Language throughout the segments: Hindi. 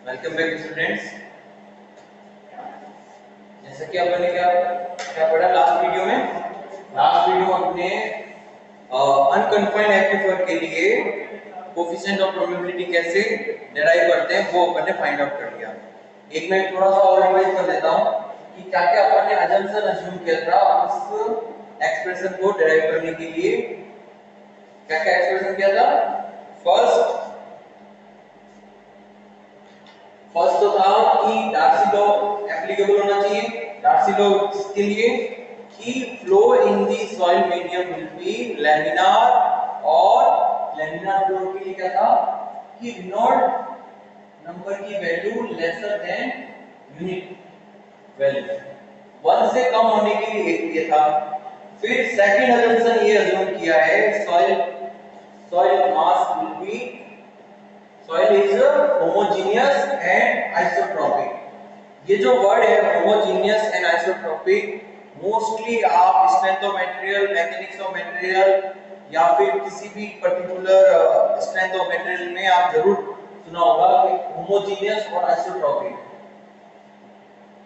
Welcome back students. जैसा कि अपन ने क्या क्या पढ़ा लास्ट वीडियो में अपने अनकन्फाइंड एक्विफर के लिए कोफिशिएंट ऑफ प्रोबेबिलिटी कैसे डिराइव करते हैं वो अपन ने फाइंड आउट कर लिया। एक मैं थोड़ा सा और रिवाइज कर देता हूं कि क्या क्या अपन ने अजम्पशन अज्यूम किया था उस एक्सप्रेशन को डिराइव करने के लिए। क्या क्या एक्सप्रेशन किया था? फर्स्ट तो था कि डार्सी लॉ एप्लीकेबल होना चाहिए। डार्सी लॉ के लिए कि flow in the soil medium will be laminar, और लैमिनार फ्लो के लिए क्या था कि रिनॉल्ड नंबर की value lesser than unit value, 1 से कम होने के लिए एक ये था। फिर सेकंड अजम्पशन ये अज्यूम किया है soil mass will be soil is homogeneous and isotropic। ये जो वर्ड है homogeneous and isotropic मोस्टली आप strength of material, mechanics of material या फिर किसी भी पर्टिकुलर स्ट्रेंथ ऑफ मटेरियल में आप जरूर सुना होगा कि होमोजेनियस और आइसोट्रोपिक।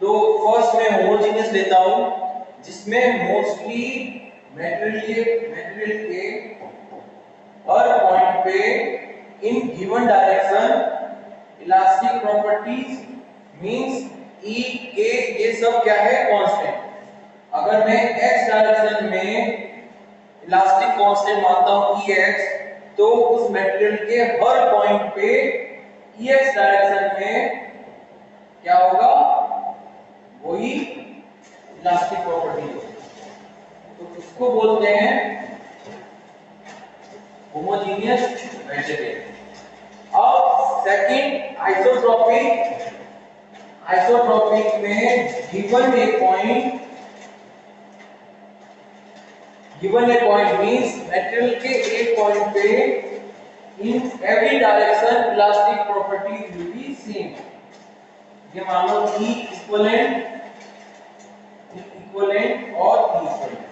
तो फर्स्ट मैं होमोजेनियस लेता हूं जिसमें मोस्टली मटेरियल के हर पॉइंट पे in given direction elastic properties means E, K ये सब क्या है? कांस्टेंट। अगर मैं x डायरेक्शन में इलास्टिक कांस्टेंट मानता हूं Ex, तो उस मटेरियल के हर पॉइंट पे Ex डायरेक्शन में क्या होगा? वही इलास्टिक प्रॉपर्टी होगी। तो इसको बोलते हैं होमोजेनियस मटेरियल। अब सेकंड आइसोट्रोपिक में गिवन ए पॉइंट मींस मटेरियल के एक पॉइंट पे in every direction elastic properties will be same. ये मान लो E इक्विवेलेंट और इक्विवेलेंट,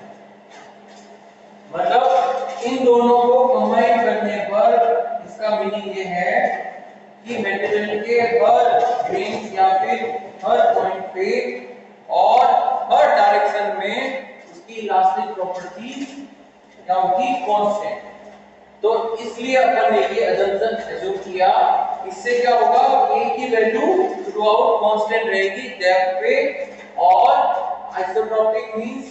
मतलब इन दोनों को कंबाइन करने पर इसका मीनिंग ये है कि मटेरियल के हर ग्रेन या फिर हर पॉइंट पे और हर डायरेक्शन में उसकी इलास्टिक प्रॉपर्टी क्या होगी? कांस्टेंट। तो इसलिए अपन ने ये अजम्पशन एज्यूम किया। इससे क्या होगा? A की वैल्यू थ्रू आउट कांस्टेंट रहेगी डेप्थ पे, और आइसोट्रोपिक मींस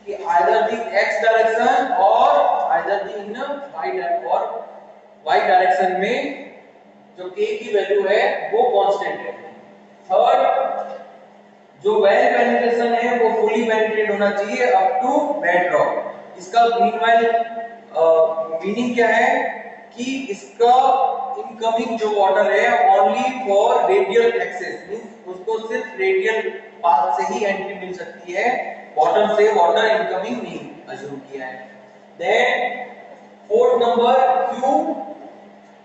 कि either the x डायरेक्शन और either the in y direction में जो k की वैल्यू है वो कांस्टेंट है। थर्ड, जो वेल पेनिट्रेशन है वो फुली पेनिट्रेट होना चाहिए अप टू बेड रॉक। इसका मीनिंग क्या है कि इसका इनकमिंग जो वाटर है only for radial access, means उसको सिर्फ रेडियल पाथ से ही एंट्री मिल सकती है, बॉटम से वाटर इनकमिंग नहीं अज्यूम किया है। देन फोर्थ नंबर Q,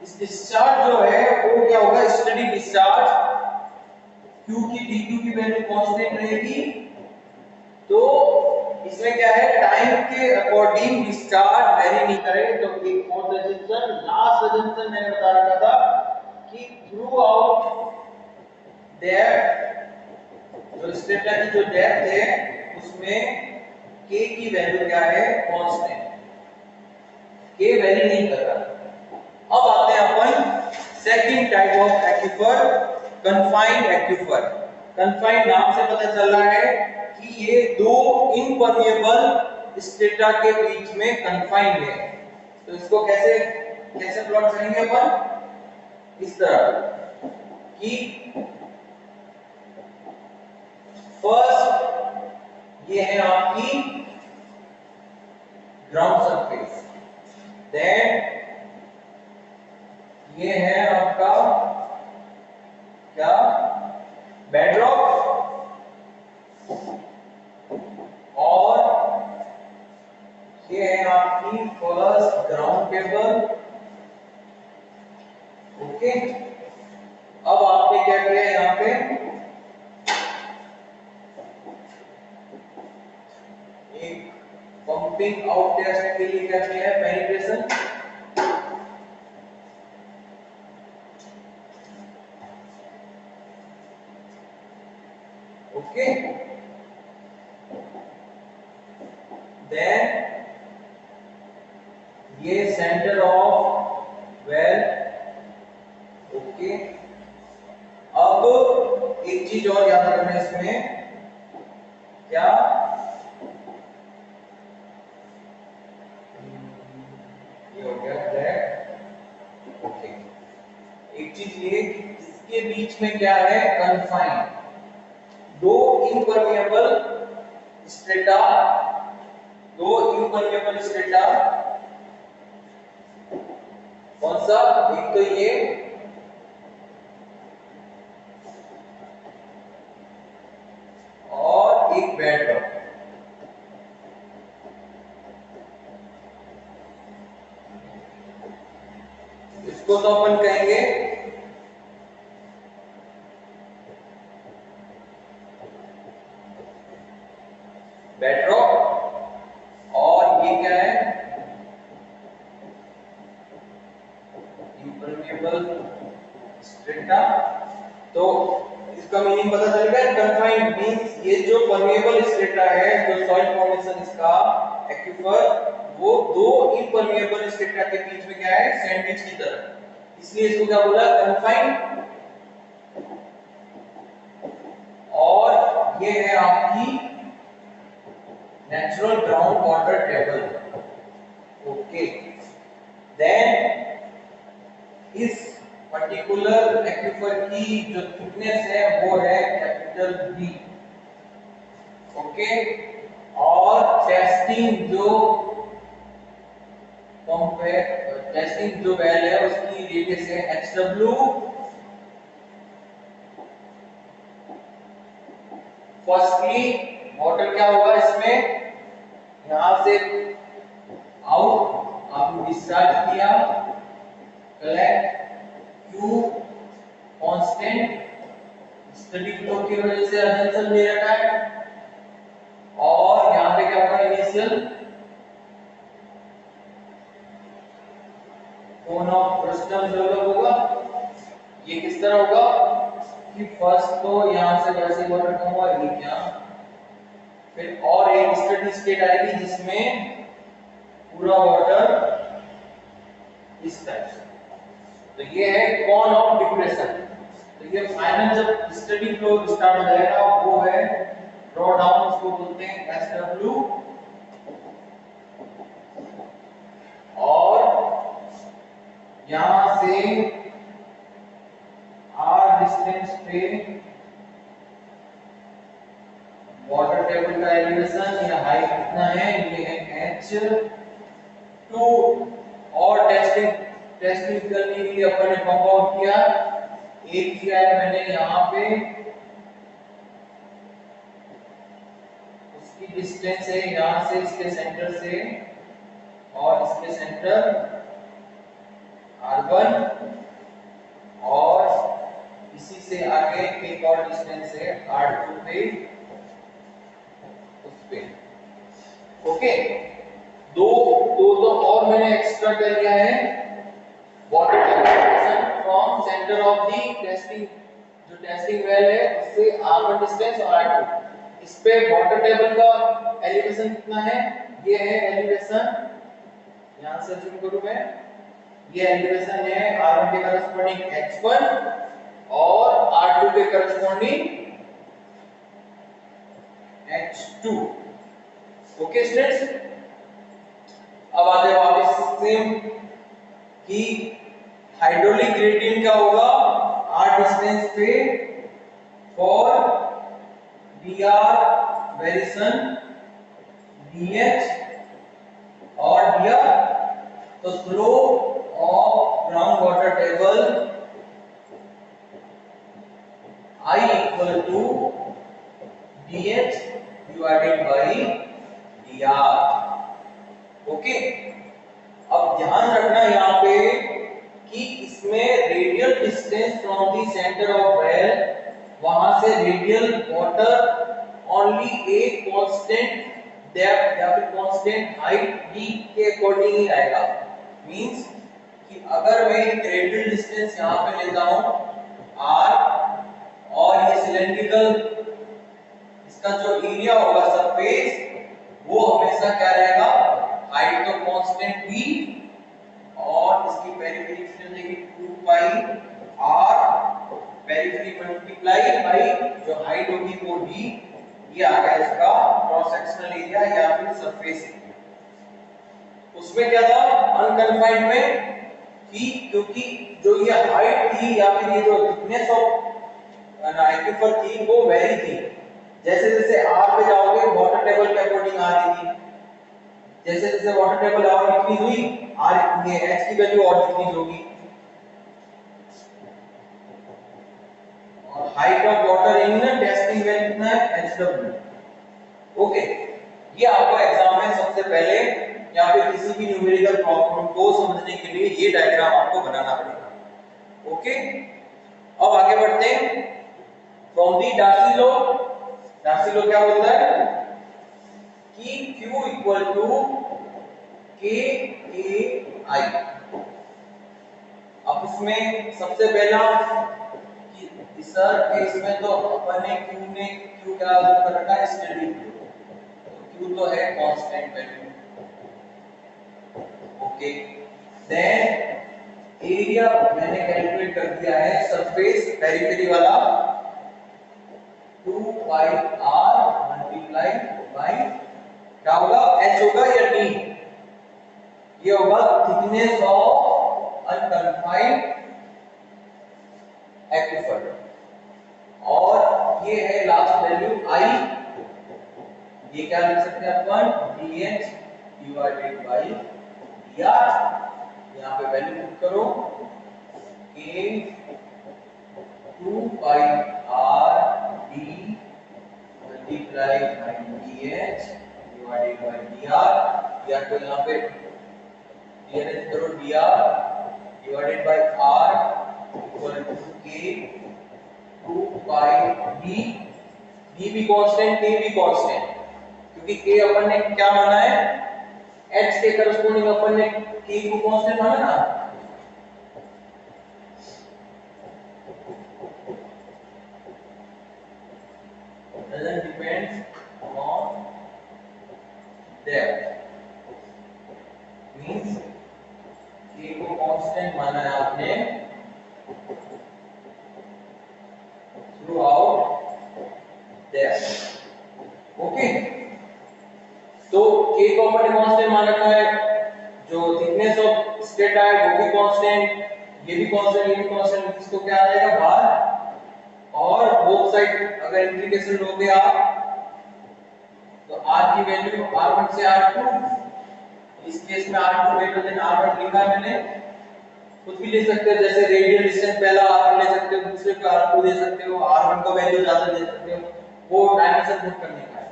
इस डिस्चार्ज जो है वो क्या होगा? Study discharge. Q की dQ की वैल्यू कांस्टेंट रहेगी, तो इसमें क्या है? टाइम के अकॉर्डिंग डिस्चार्ज वेरी नहीं करेगा। तो एक फोर्थ अजम्पशन, लास्ट अजम्पशन मैंने बता रखा था कि थ्रू आउट डेप्थ, जो स्टेटा की जो डेप्थ है उसमें k की वैल्यू क्या है? कांस्टेंट। k वेरी नहीं कर रहा। अब आते हैं अपन second type of aquifer, confined aquifer. Confined नाम से पता चल रहा है कि ये दो इनपर्मिएबल स्टेटा के बीच में कन्फाइंड है। तो इसको कैसे प्लॉट करेंगे अपन? इस तरह कि फर्स्ट ये है आपकी ग्राउंड सरफेस, देन ये है आपका क्या? बेडरॉक, और ये है आपकी फर्स्ट ग्राउंड टेबल। ओके, अब आपने क्या किया यहाँ पे? एक पंपिंग आउट टेस्ट के लिए क्या किया है? पेनिट्रेशन। ओके, देन ये सेंटर ऑफ वेल। ओके, अब एक चीज और याद रखना है इसमें, क्या ये हो गया ब्लैक। ओके, एक चीज ये कि इसके बीच में क्या है, कन्फाइन, दो इम्परमेबल स्ट्रेटा, दो इम्परमेबल स्ट्रेटा, कौन सा, एक तो ये और एक बेडरॉक। इसको तो अपन कहेंगे बेडरॉक, और ये क्या है, इम्परमेबल स्ट्रेटा। तो इसका मीनिंग पता चल गया, कन्फाइंड मींस ये जो परमेबल स्ट्रेटा है, जो सॉइल फॉर्मेशन इसका एक्विफर, वो दो इम्परमेबल स्ट्रेटा के बीच में क्या है, सैंडविच की तरह, इसलिए इसको क्या बोला, कन्फाइंड। और ये है आपकी natural ground water table. Okay, then इस पर्टिकुलर एक्विफर की जो थिकनेस है वो है कैपिटल बी। ओके, और टेस्टिंग जो वेल है उसकी रेडियस है HW। फर्स्टली वाटर क्या होगा इसमें, यहां से आउट आपने डिस्चार्ज किया, collect Q constant, steady flow की वजह से अटेंशन ले रखा है, और यहां पे क्या होगा, initial cone of frustum develop होगा। ये किस तरह होगा कि फर्स्ट तो यहां से वैसे वाटर कम हुआ, ये क्या, फिर और एक स्टडी स्टेट आएगी जिसमें पूरा वाटर इस टाइप से, तो ये है कोन ऑफ डिप्रेशन। तो ये फाइनल जब स्टडी फ्लो स्टार्ट हो जाएगा वो है ड्रॉ डाउन, उसको बोलते हैं SW। और यहां से R डिस्टेंस पे वाटर टेबल का एलिवेशन या हाइट कितना है, ये है H2। और टेस्टिंग करने के लिए अपन ने पंप आउट किया, एक किया है मैंने यहाँ पे, उसकी डिस्टेंस है यहाँ से इसके सेंटर से और इसके सेंटर R1, और इसी से आगे एक और डिस्टेंस है R2 पे, उस पे। ओके, दो और मैंने एक्स्ट्रा कर लिया है, water table from centre of the testing, जो टेस्टिंग वेल है उससे R1 डिस्टेंस और R2, इस पे वाटर टेबल का एलिवेशन कितना है, ये है एलिवेशन, यहां से जूम करूं मैं, ये एलिवेशन है R1 के करस्पॉन्डिंग H1 और R2 के करस्पॉन्डिंग H2। ओके स्टूडेंट्स, अब आते हैं वापस सेम कि हाइड्रोलिक ग्रेडियंट क्या होगा, R डिस्टेंस पे फॉर dr वेरिएशन dh और dr, तो slope of ground water table I equal to dh divided by dr। Okay, अब ध्यान रखना यहाँ पे कि इसमें radial distance from the centre of well, वहां से radial water only a constant depth या फिर कांस्टेंट हाइट d के अकॉर्डिंग ही आएगा। मींस कि अगर मैं एक रेडियल डिस्टेंस यहाँ पे लेता हूँ r, और ये सिलेंड्रिकल इसका जो एरिया होगा सरफेस वो हमेशा क्या रहेगा, हाइट तो कांस्टेंट b और इसकी पेरिफेरी कितनी हो जाएगी 2 pi r, periphery multiply by जो हाइट होगी वो d, ये आ गया इसका क्रॉस सेक्शनल एरिया या फिर सरफेस एरिया। उसमें क्या था अनकन्फाइंड में कि क्योंकि जो ये हाइट थी या फिर ये जो थिकनेस ऑफ एक्वीफर थी वो वेरी थी, जैसे जैसे r पे जाओगे वाटर टेबल के अकॉर्डिंग आ रही थी, जैसे जैसे वाटर टेबल और इंक्रीज हुई r ये h की वैल्यू और डिक्रीज होगी। और height of water in testing well कितना है hw। ओके, ये आपको एग्जाम में सबसे पहले या फिर किसी भी न्यूमेरिकल प्रॉब्लम को समझने के लिए ये डायग्राम आपको बनाना पड़ेगा। ओके, अब आगे बढ़ते हैं। From the Darcy law, Darcy law क्या बोलता है कि Q equal to K A I। अब उसमें सबसे पहला कि सर इसमें तो अपन ने Q क्या कर रखा है स्टेडी, Q तो है constant value. Okay, then area मैंने कैलकुलेट कर दिया है सरफेस पेरिफेरी वाला 2 पाई r मल्टीप्लाई बाय क्या होगा h होगा या d, ये होगा थिकनेस ऑफ अनकन्फाइंड एक्वीफर और ये है लास्ट वैल्यू i, ये क्या लिख सकते हैं अपन dh डिवाइडेड बाय dr, यहाँ पे वैल्यू पुट करो k 2 pi r d multiply by dh divided by dr, या तो यहाँ पे dh करो dr divided by r equal to k 2 pi d भी कांस्टेंट k भी कांस्टेंट, क्योंकि k अपन ने क्या माना है h के करस्पॉन्डिंग अपन ने k को कांस्टेंट माना ना। Doesn't depend on depth, means k को कांस्टेंट माना है आपने थ्रू आउट depth। ओके, तो k को अपन ने कांस्टेंट मान रखा है, जो थिकनेस ऑफ स्ट्रेटा है वो भी कांस्टेंट, ये भी कांस्टेंट, ये भी कांस्टेंट, इसको क्या आ जाएगा बाहर, और बोथ साइड अगर इंटीग्रेशन लोगे आप तो r की वैल्यू r1 से r2, इस केस में r2 ग्रेटर देन r1 लिखा है मैंने, कुछ भी ले सकते हो, जैसे रेडियल डिस्टेंस पहला r1 ले सकते हो, दूसरे पे r2 दे सकते हो, r1 का वैल्यू ज्यादा दे सकते हो, वो डायमेंशन पुट करने का है।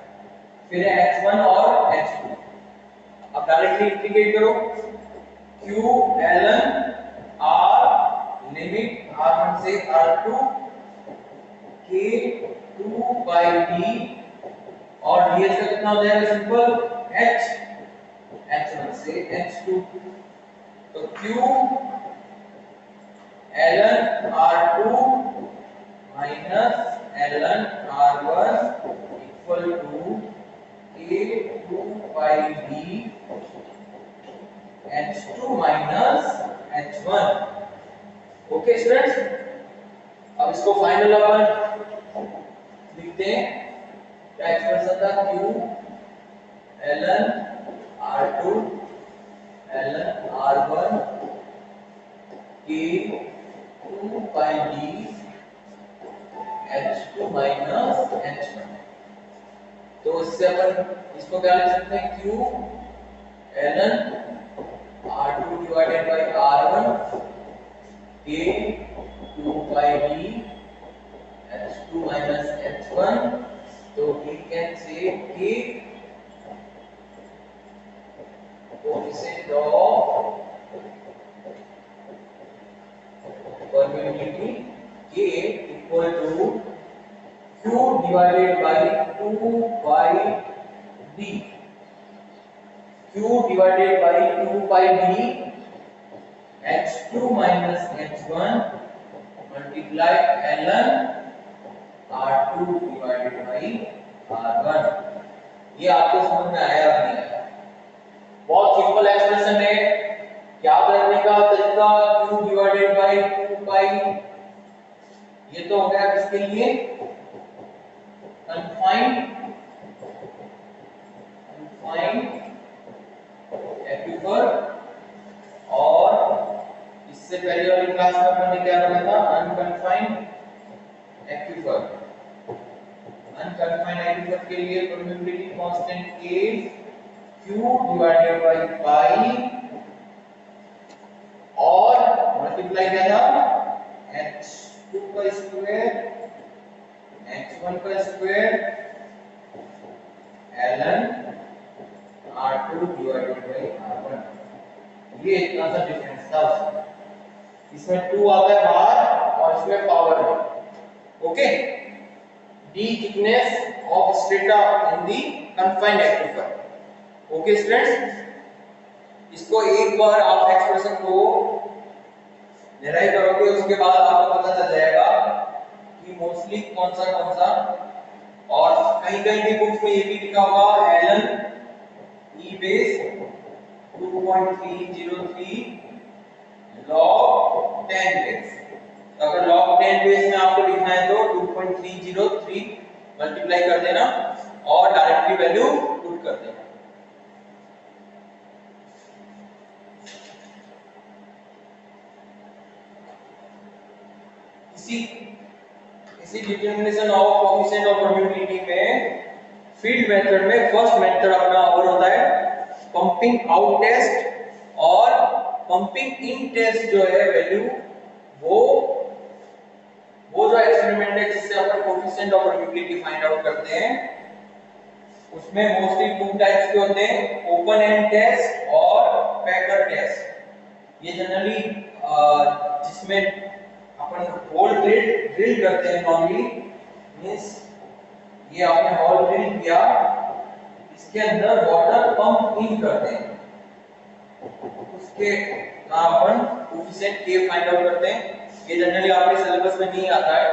फिर है h1 और h2, अब डायरेक्टली इंटीग्रेट करो q ln r limit r1 से r2 k 2 बाय d और dh का कितना हो जाएगा सिंपल h, h1 से h2, तो q ln r2 minus ln r1 equal to k 2 by d h2 minus h1। Okay students, अब इसको फाइनल अपन लिखते हैं, क्या एक्सप्रेशन था q ln r2 ln r1 k 2 by d h2 minus h1। तो इससे अपन इसको क्या लिख सकते हैं q ln r2 divided by r1 k 2 by d h2 minus h1, तो we can say k coefficient of permeability k equal to q divided by 2 by d, q divided by 2 by d h2 minus h1 multiply ln r2 divided by R1। ये आपको समझ में आया नहीं आया? बहुत सिंपल एक्सप्रेशन है, याद रखने का तरीका q डिवाइडेड बाय 2 पाई। ये तो हो गया किसके लिए? Confined aquifer. और इससे पहले वाली क्लास में अपन ने क्या पढ़ा था? Unconfined aquifer. अनकन्फाइंड एक्विफर के लिए permittivity constant K q divided by pi और मल्टीप्लाई क्या था? h2 का स्क्वायर h1 का square ln R2 divided by R1। ये इतना सा डिफरेंस था उसमें। इसमें 2 आता है बाहर और इसमें पावर है। Okay, d thickness of strata in the confined aquifer। Okay students, इसको एक बार आप एक्सप्रेशन को डिराइव करोगे उसके बाद आपको पता चल जाएगा कि मोस्टली कौन सा। और कहीं कहीं की बुक्स में ये भी लिखा होगा ln e base 2.303 log 10 base. तो अगर log 10 बेस में आपको लिखना है तो 2.303 मल्टीप्लाई कर देना और डायरेक्टली वैल्यू पुट कर देना। इसी determination of coefficient of permittivity में फील्ड मेथड में फर्स्ट मेथड अपना और होता है पंपिंग आउट टेस्ट, और पंपिंग इन टेस्ट जो है वैल्यू वो जो एक्सपेरिमेंट है जिससे अपन coefficient of permittivity find out करते हैं उसमें मोस्टली 2 टाइप्स के होते हैं, ओपन एंड टेस्ट और पैकर टेस्ट। ये जनरली जिसमें अपन होल ड्रिल करते हैं नॉर्मली, मींस ये आपने होल ड्रिल किया, इसके अंदर वाटर पंप इन करते हैं, उसके अपन कोएफिशिएंट K फाइंड आउट करते हैं। ये जनरली आपके सिलेबस में नहीं आता है,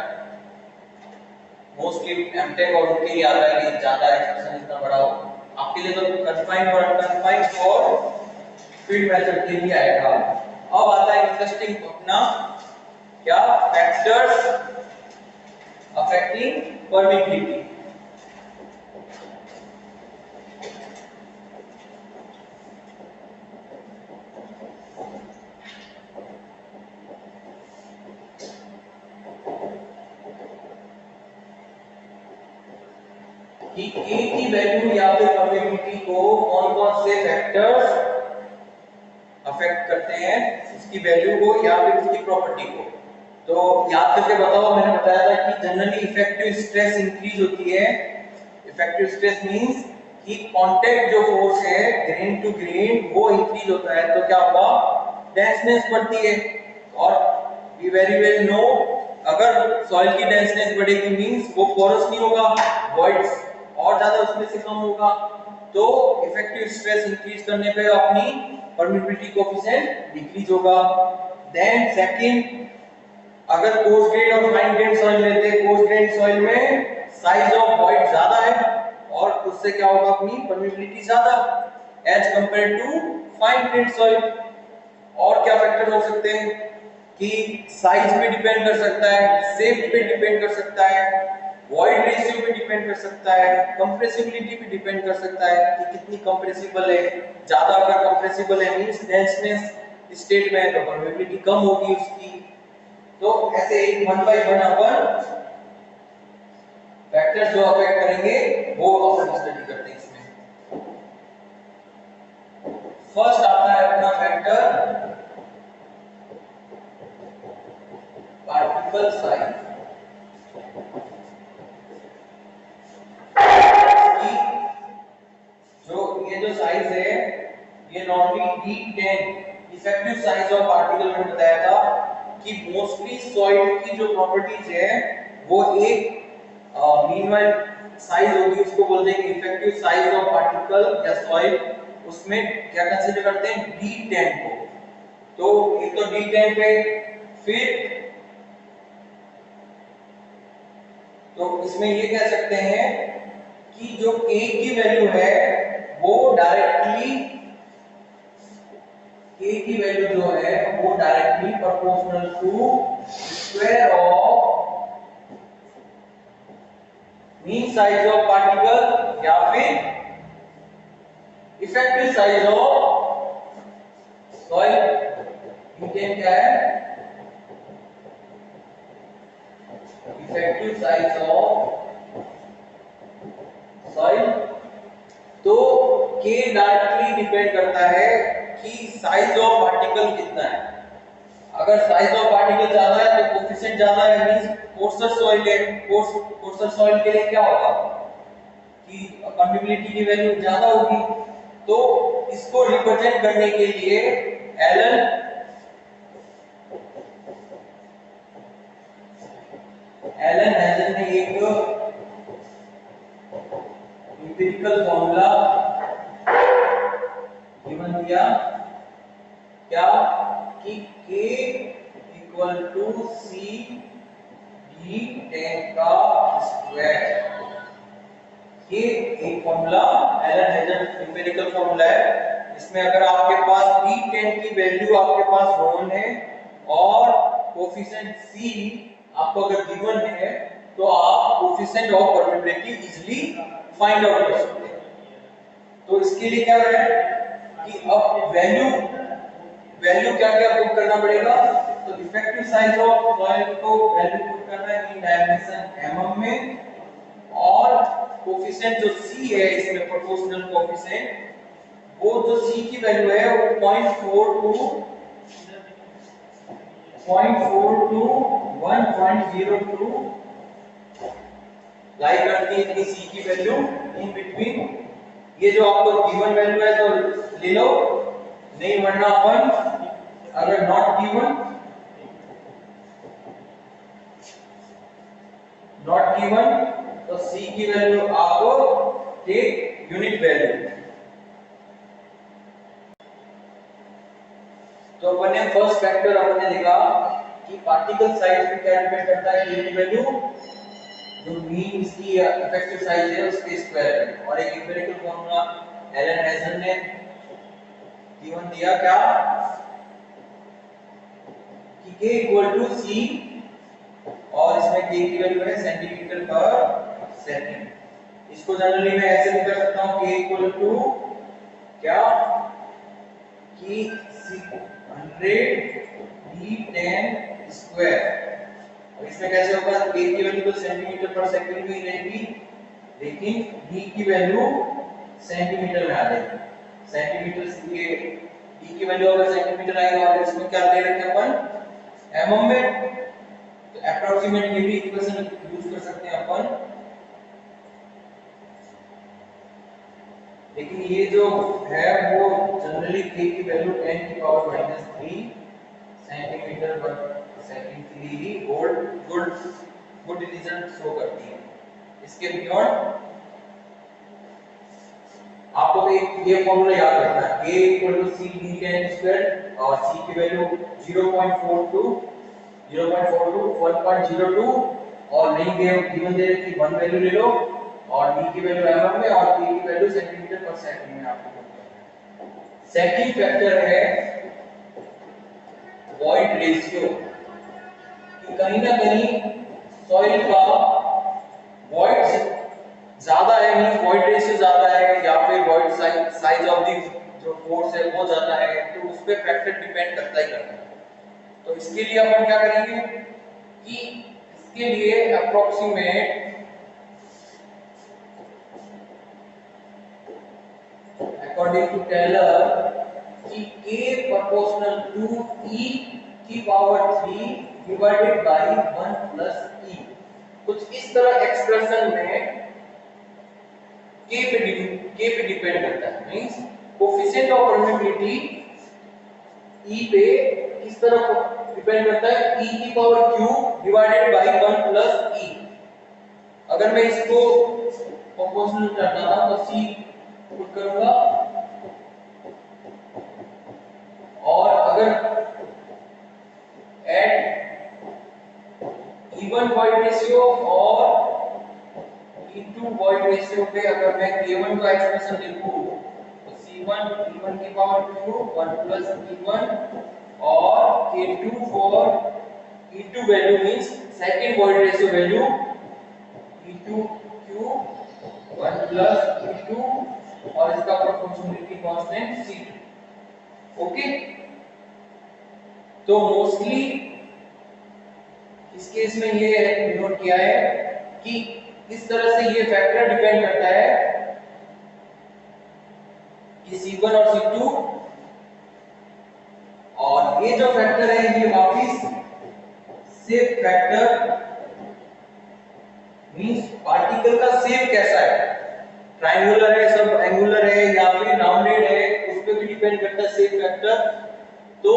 मोस्टली एमटेक और उनके लिए आता है कि ज्यादा एक्सप्रेशन इतना बड़ा हो। आपके लिए तो कन्फाइंड और अनकन्फाइंड और फील्ड मेथड के लिए आएगा। अब आता है इंटरेस्टिंग अपना क्या, फैक्टर्स अफेक्टिंग परमिटिविटी। कि A की वैल्यू या फिर परमिटिविटी को कौन-कौन से फैक्टर्स अफेक्ट करते हैं, उसकी वैल्यू को या फिर उसकी प्रॉपर्टी को। तो याद करके बताओ, मैंने बताया था कि जनरली इफेक्टिव स्ट्रेस इंक्रीज होती है। इफेक्टिव स्ट्रेस मींस कि कांटेक्ट जो फोर्स है ग्रेन टू ग्रेन वो इंक्रीज होता है, तो क्या होगा, डेंसनेस बढ़ती है। और वी वेरी वेल नो, अगर सॉइल की डेंसनेस बढ़ेगी मींस वो पोरस नहीं होगा, वॉइड्स और ज्यादा उसमें से कम होगा। तो इफेक्टिव स्ट्रेस इंक्रीज करने पे अपनी परमिटिविटी कोएफिशिएंट डिक्रीज होगा। देन सेकंड, अगर कोर्स ग्रेन और फाइन ग्रेन सॉइल लेते हैं, कोर्स ग्रेन सॉइल में साइज ऑफ वॉइड ज्यादा है और उससे क्या होगा, अपनी परमिटिविटी ज्यादा as compare to fine grain soil. और क्या फैक्टर हो सकते हैं कि साइज पे डिपेंड कर सकता है, शेप पे डिपेंड कर सकता है, वॉइड रेशियो पे डिपेंड कर सकता है, कंप्रेसिबिलिटी पे डिपेंड कर सकता है कि कितनी कंप्रेसिबल है। ज्यादा अगर कंप्रेसिबल है मींस डेंसनेस स्टेट में है तो परमिटिविटी कम होगी उसकी। तो ऐसे एक 1 बाय 1 अपन फैक्टर्स जो अफेक्ट करेंगे वो अपन स्टडी करते हैं। इसमें फर्स्ट आता है अपना फैक्टर पार्टिकल साइज। जो साइज है ये normally D10 effective size of particle मैंने बताया था कि मोस्टली सॉइल की जो प्रॉपर्टीज है वो एक मीनवाइल साइज होगी, उसको बोलते हैं इफेक्टिव साइज ऑफ पार्टिकल या सॉइल। उसमें क्या कंसीडर करते हैं, D10 को। तो एक तो D10 पे, फिर तो इसमें ये कह सकते हैं कि जो k की वैल्यू है वो directly proportional to square of mean size of particle या फिर effective size of soil. Medium क्या है? Effective size of soil. तो k डायरेक्टली डिपेंड करता है कि साइज ऑफ पार्टिकल कितना है। अगर साइज ऑफ पार्टिकल ज्यादा है तो कोफिशिएंट ज्यादा है, मींस कोर्सर सॉइल है। कोर्सर सॉइल के लिए क्या होगा कि परमिबिलिटी की वैल्यू ज्यादा होगी। तो इसको रिप्रेजेंट करने के लिए एलन हेजन ने एक एम्पिरिकल फॉर्मूला गिवन दिया क्या कि k equal to c d tan का स्क्वायर। ये एक formula Allen Hazen empirical formula है। इसमें अगर आपके पास d tan की वैल्यू आपके पास नोन है और कोफिशिएंट c आपको अगर गिवन है तो आप coefficient of permeability easily find out कर सकते हैं। तो इसके लिए क्या है कि अब वैल्यू क्या क्या पुट करना पड़ेगा। तो इफेक्टिव साइज ऑफ सॉइल को वैल्यू पुट करना है इन डायमेंशन mm में, और कोफिशिएंट जो c है इसमें प्रोपोर्शनल कोफिशिएंट वो जो c की वैल्यू है वो 0.4 टू 1.02 लाई करती है इतनी c की वैल्यू इन बिटवीन। ये जो आपको गिवन वैल्यू है तो ले लो, नहीं वरना अपन अगर नॉट गिवन तो c की वैल्यू आप टेक यूनिट वैल्यू। तो अपन ने फर्स्ट फैक्टर अपन ने देखा कि पार्टिकल साइज पे क्या डिपेंड करता है, यूनिट वैल्यू जो मीन इसकी इफेक्टिव साइज है उसके स्क्वायर पे। और एक एम्पिरिकल फार्मूला एलन हेजन ने गिवन दिया क्या कि k इक्वल टू c और इसमें k की वैल्यू है सेंटीमीटर पर सेकंड। इसको जनरली मैं ऐसे भी कर सकता हूं k इक्वल टू क्या कि 100 d tan स्क्वायर। और इसमें कैसे होगा, k की वैल्यू तो सेंटीमीटर पर सेकंड में ही रहेगी लेकिन d की वैल्यू सेंटीमीटर में आ जाएगी। सेंटीमीटर से d की वैल्यू अगर सेंटीमीटर आएगी और इसमें क्या दे रखे अपन mm में, तो एप्रोक्सीमेट ये भी इक्वेशन यूज कर सकते हैं अपन। लेकिन ये जो है वो जनरली k की वैल्यू 10 की पावर -3 सेंटीमीटर पर सेकंड के लिए ही गुड रिजल्ट शो करती है। इसके बियॉन्ड आपको तो ये फॉर्मूला याद रखना है, k equal to c d tan square और c की वैल्यू 0.42 1.02 और नहीं गिवन दे रही थी 1 वैल्यू ले लो और d की वैल्यू mm में और k की वैल्यू सेंटीमीटर पर सेकंड में आपको पता है। सेकंड फैक्टर है वॉइड रेशियो, कि कहीं ना कहीं सॉइल का वॉइड ज्यादा है, मींस वॉइड रेशियो ज्यादा है या फिर वॉइड साइज ऑफ द जो पोर्स है वो ज्यादा है, तो उस पे फैक्टर डिपेंड करता ही करता है। तो इसके लिए अपन क्या करेंगे कि इसके लिए अप्रोक्सीमेट अकॉर्डिंग टू टेलर कि k प्रोपोर्शनल टू e की power 3 divided by 1 plus e, कुछ इस तरह एक्सप्रेशन में k पे डिपेंड करता है। Means coefficient of permeability e पे किस तरह डिपेंड करता है, e की power q divided by 1 plus e। अगर मैं इसको प्रोपोर्शनल करता हूं तो c पुट करूंगा और अगर एट इवन वॉइड रेशियो और इनटू वॉइड रेशियो पे अगर मैं K1 का एक्सप्रेशन लिखूं तो C1 E1 की पावर Q 1 प्लस E1 और K2 for E2 value means second void ratio value E2 Q 1 plus E2 और इसका प्रोपोर्शनलिटी कांस्टेंट C2। ओके, तो मोस्टली इस केस में ये नोट किया है कि इस तरह से ये फैक्टर डिपेंड करता है कि C1 और C2, और ये जो फैक्टर है ये वापिस शेप फैक्टर मींस पार्टिकल का शेप कैसा है, ट्रायंगुलर है, सब एंगुलर है या फिर राउंडेड है, उस पे भी डिपेंड करता है शेप फैक्टर। तो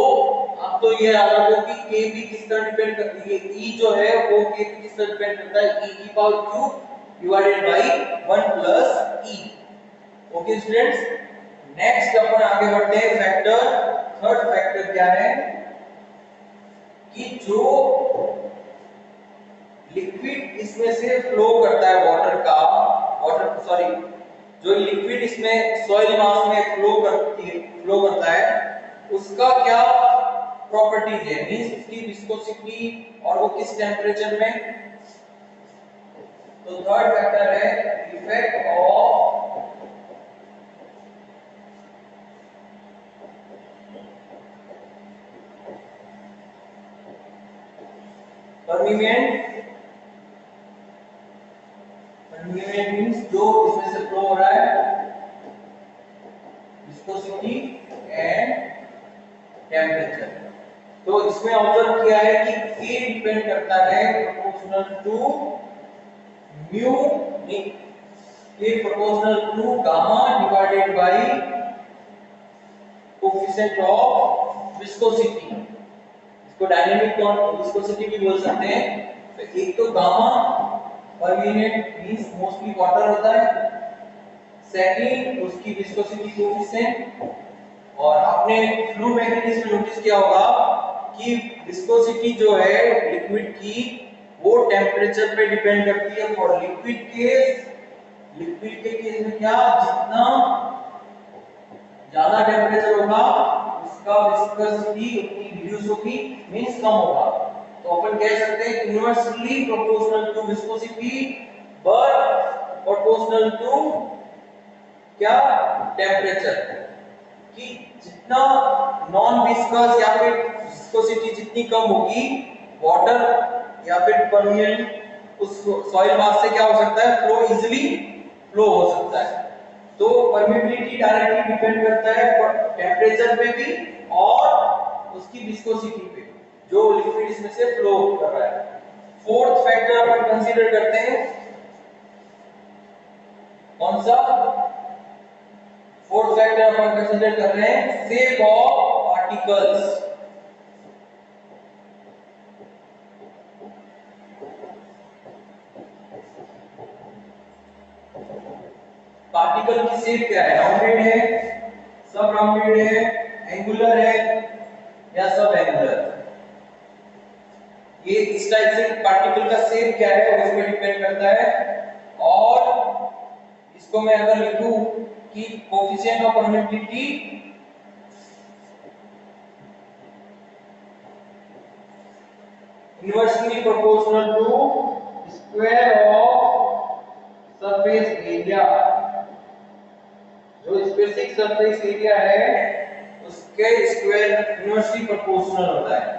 अब तो ये याद रखो कि k भी किस तरह डिपेंड करती है, e जो है वो k पे किस तरह डिपेंड करता है, e की power q divided by 1 plus e। Okay students, next अपन आगे बढ़ते हैं फैक्टर, थर्ड फैक्टर क्या है कि जो लिक्विड इसमें से फ्लो करता है जो लिक्विड इसमें सॉइल मास में फ्लो करता है उसका क्या प्रॉपर्टीज है, मींस उसकी विस्कोसिटी और वो किस टेंपरेचर में। तो थर्ड फैक्टर है इफेक्ट ऑफ परमीएंट मींस जो इसमें से फ्लो हो रहा है, विस्कोसिटी एंड टेंपरेचर। तो इसमें ऑब्जर्व किया है कि K डिपेंड करता है proportional to mu, K proportional to gamma divided by coefficient of viscosity. इसको डायनेमिक विस्कोसिटी भी बोल सकते हैं। तो एक तो gamma permeant means mostly water होता है, सेकंड उसकी विस्कोसिटी कोएफिशिएंट, और आपने फ्लो मैकेनिज्म नोटिस किया होगा कि विस्कोसिटी जो है लिक्विड की वो टेंपरेचर पे डिपेंड करती है। और लिक्विड के केस में क्या, जितना ज्यादा टेंपरेचर होगा उसका विस्कोसिटी उतनी रिड्यूस होगी, मींस कम होगा। तो अपन कह सकते हैं inversely proportional to viscosity but proportional to क्या, टेंपरेचर, कि जितना नॉन विस्कस या फिर विस्कोसिटी जितनी कम होगी वाटर या फिर परमीएंट उस सॉइल मास से क्या हो सकता है, फ्लो इजीली फ्लो हो सकता है। तो परमिएबिलिटी डायरेक्टली डिपेंड करता है टेंपरेचर पे भी और उसकी विस्कोसिटी पे जो लिक्विड इसमें से फ्लो कर रहा है। फोर्थ फैक्टर अपन कंसीडर करते हैं, कौन सा फोर्थ फैक्टर अपन कंसीडर कर रहे हैं, शेप ऑफ पार्टिकल्स। पार्टिकल की शेप क्या है, राउंडेड है, सब राउंडेड है, एंगुलर है या सब एंगुलर। ये इस टाइप से पार्टिकल का शेप क्या है उस पर डिपेंड करता है। और इसको मैं अगर लिखूं कि coefficient of permeability inversely proportional to square of surface area, जो स्पेसिफिक सरफेस एरिया है उसके स्क्वायर इनवर्सली प्रोपोर्शनल होता है।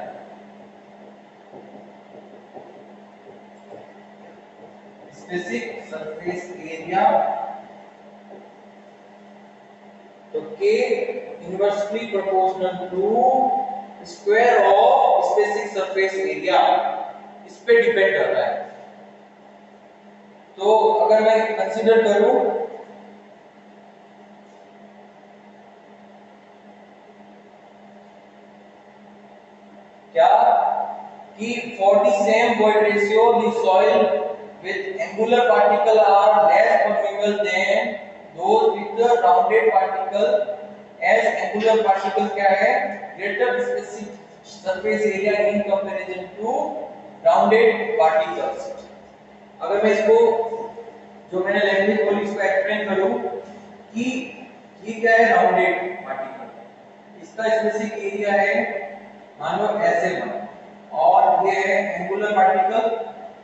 स्पेसिफिक सरफेस एरिया तो K inversely proportional to square of specific surface area, इस पे डिपेंड करता है। तो अगर मैं कंसीडर करूं क्या कि for the same void ratio the soil with angular particle are less permeable than those with the rounded particle, as angular particle क्या है, greater specific surface area in comparison to rounded particles। अगर मैं इसको जो मैंने लैंग्वेज बोली इसको एक्सप्लेन करूं कि ये क्या है, राउंडेड पार्टिकल, इसका स्पेसिफिक एरिया है मान लो SA1 और ये है एंगुलर पार्टिकल,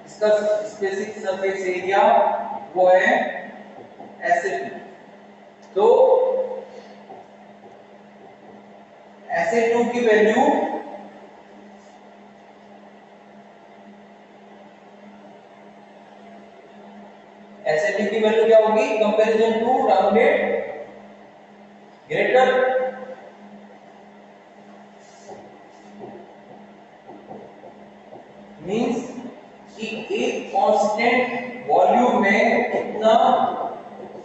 इसका स्पेसिफिक सरफेस एरिया वो है SA2। तो SA2 की वैल्यू SA2 की वैल्यू क्या होगी, comparison to rounded greater means कि एक कांस्टेंट वॉल्यूम में कितना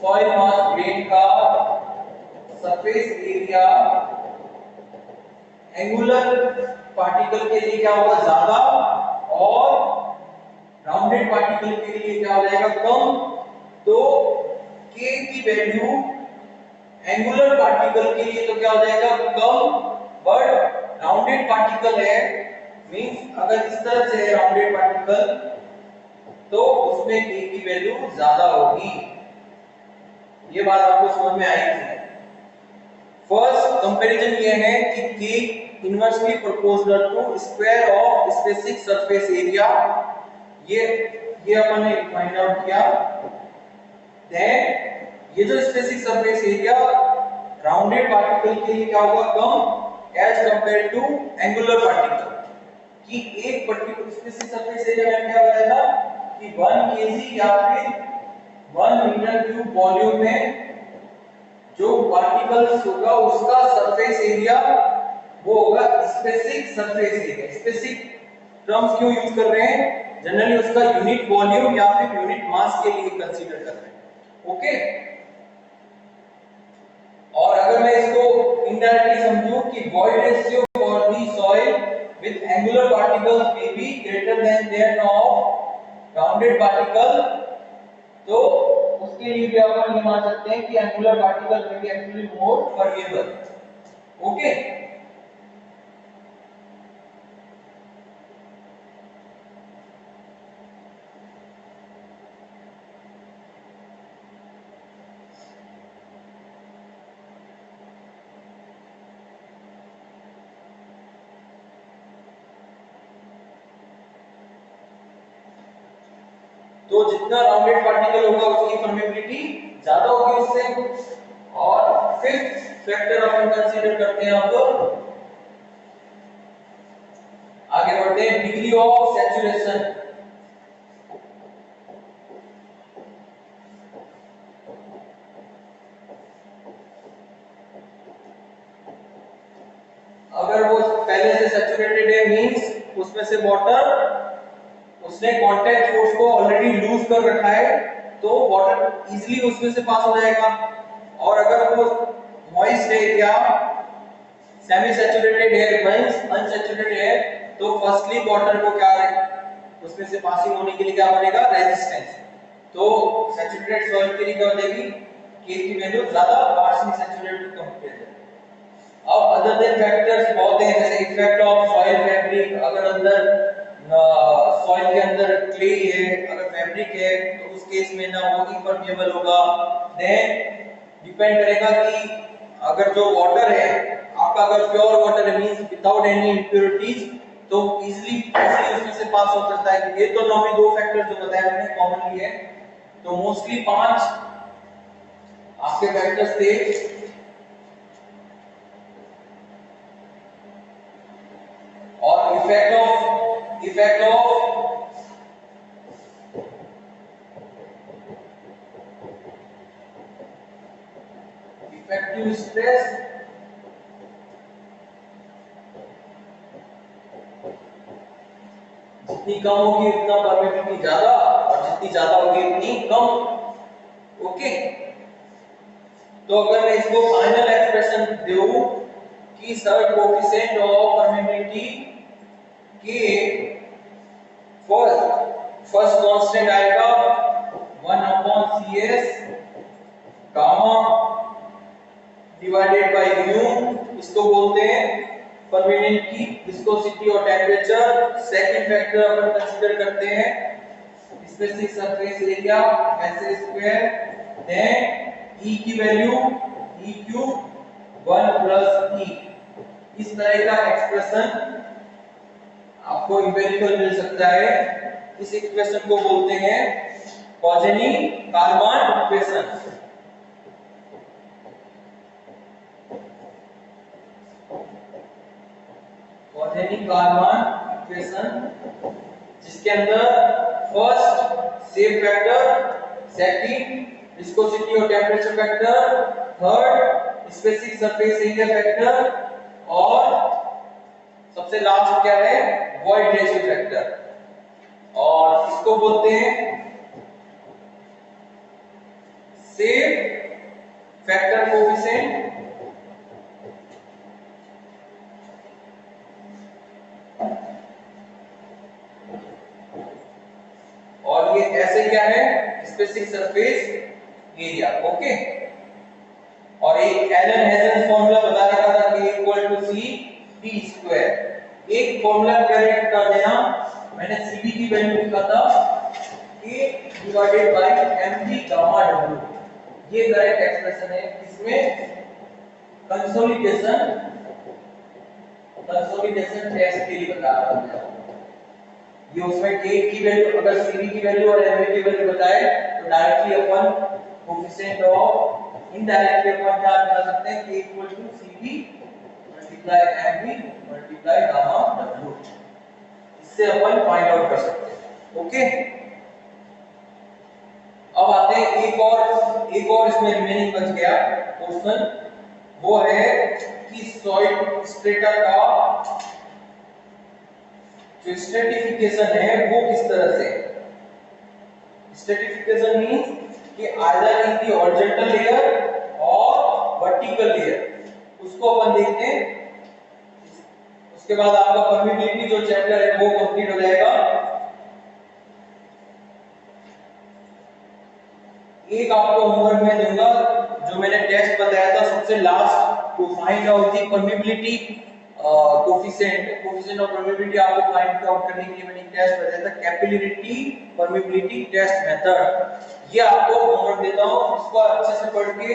सॉइल मास ग्रेन का सरफेस एरिया एंगुलर पार्टिकल के लिए क्या होगा, ज्यादा, और राउंडेड पार्टिकल के लिए क्या हो जाएगा, कम। तो k की वैल्यू एंगुलर पार्टिकल के लिए तो क्या हो जाएगा, कम, बट राउंडेड पार्टिकल है मींस अगर इस तरह से है राउंडेड पार्टिकल तो उसमें k की वैल्यू ज्यादा होगी। ये बात आपको समझ में आई थी। फर्स्ट कंपैरिजन ये है कि k inversely proportional to square of specific surface area, ये अपन ने फाइंड आउट किया। देन ये जो specific surface area rounded particle के लिए क्या होगा, कम as compare to angular particle, कि एक पर्टिकुलर स्पेसिफिक सरफेस एरिया में क्या बताया था कि 1 kg या फिर 1 मीटर क्यूब वॉल्यूम में जो पार्टिकल्स होगा उसका सरफेस एरिया वो होगा specific surface area. Specific terms क्यों यूज कर रहे हैं, जनरली उसका यूनिट वॉल्यूम या फिर यूनिट मास के लिए कंसीडर कर रहे हैं। ओके, और अगर मैं इसको इनडायरेक्टली समझूं कि void ratio for the soil with angular particles may be greater than that of rounded particle, तो उसके लिए भी अपन ये मान सकते हैं कि एंगुलर पार्टिकल में भी एक्चुअली मोर परमेबल। ओके, तो जितना राउंडेड पार्टिकल होगा उसकी परमेबिलिटी ज्यादा होगी उससे। और फिफ्थ फैक्टर अपन कंसीडर करते हैं, अब आगे बढ़ते हैं, डिग्री ऑफ सैचुरेशन। अगर वो पहले से सैचुरेटेड है मींस उसमें से वाटर उसने कांटेक्ट फोर्स को ऑलरेडी लूज कर रखा है तो वाटर इजीली उसमें से पास हो जाएगा। और अगर वो मॉइस्ट है या सेमी सैचुरेटेड है मींस अनसैचुरेटेड है तो फर्स्टली वाटर को क्या है उसमें से पासिंग होने के लिए क्या बनेगा, रेजिस्टेंस। तो सैचुरेटेड सॉइल के लिए क्या हो जाएगी, k की वैल्यू ज्यादा, पार्शियली सैचुरेटेड कंपेयर। अब अदर देन फैक्टर्स बहुत हैं, जैसे इफेक्ट ऑफ सॉइल फैब्रिक, अगर अंदर सॉइल के अंदर क्ले है, अगर फैब्रिक है तो उस केस में ना वो इम्परमेबल होगा। देन डिपेंड करेगा कि अगर जो वाटर है आपका अगर प्योर वाटर है मींस विदाउट एनी इंप्योरिटीज तो इजीली उसमें से पास हो सकता है। ये तो नॉर्मली दो फैक्टर जो बताया मैंने कॉमनली है, तो मोस्टली 5 आपके फैक्टर्स थे। और इफेक्ट ऑफ इफेक्टिव स्ट्रेस, जितनी कम होगी उतना परमेबिलिटी ज्यादा और जितनी ज्यादा होगी उतनी कम। ओके, तो अगर मैं इसको फाइनल एक्सप्रेशन दूं कि सर कोएफिशिएंट ऑफ परमेबिलिटी के फर्स्ट कांस्टेंट आएगा 1/CS gamma divided by mu, इसको बोलते हैं परमेबिलिटी की विस्कोसिटी और टेम्परेचर। सेकंड फैक्टर अपन कंसीडर करते हैं specific surface area SA square, then E की value E cube 1 plus E। इस तरह का एक्सप्रेशन आपको एम्पिरिकल मिल सकता है। इस इक्वेशन को बोलते हैं पॉज़ेनी-कार्मान इक्वेशन। पॉज़ेनी-कार्मान इक्वेशन जिसके अंदर first shape factor, second viscosity और temperature factor, third specific surface area factor और सबसे लास्ट क्या है, वॉइड रेशियो फैक्टर। और इसको बोलते हैं शेप फैक्टर कोएफिशिएंट और ये ऐसे क्या है, स्पेसिफिक सरफेस एरिया। ओके, और एक एलन हेजन फॉर्मूला बता रखा था कि equal to C T square. एक फॉर्मूला करेक्ट कर देना, मैंने सीबी की वैल्यू लिखा था a divided by mg gamma w। ये करेक्ट एक्सप्रेशन है। इसमें कंसोलिडेशन टेस्ट के लिए बता रहा हूं। ये उसमें a की वैल्यू, अगर cb की वैल्यू और mv की वैल्यू बताए तो डायरेक्टली अपन कोएफिशिएंट ऑफ इनडायरेक्टली अपन क्या बता सकते हैं, k equal to cb multiply mv multiply gamma w। इससे अपन फाइंड आउट कर सकते हैं। ओके, अब आते हैं एक और इसमें रिमेनिंग बच गया क्वेश्चन, वो है कि सॉइल स्ट्रेटा का जो स्ट्रेटिफिकेशन है वो किस तरह से। स्ट्रेटिफिकेशन मींस कि either in the horizontal layer और वर्टिकल लेयर, उसको अपन देखते हैं। उसके बाद आपका परमिबिलिटी जो चैप्टर है वो कंप्लीट हो जाएगा। एक आपको होमवर्क में दूंगा, जो मैंने टेस्ट बताया था सबसे last, to find out the permeability coefficient of permeability आपको फाइंड आउट करने के लिए मैंने एक टेस्ट बताया था, कैपिलरिटी परमिबिलिटी टेस्ट मेथड। ये आपको होमवर्क देता हूं, इसको अच्छे से पढ़ के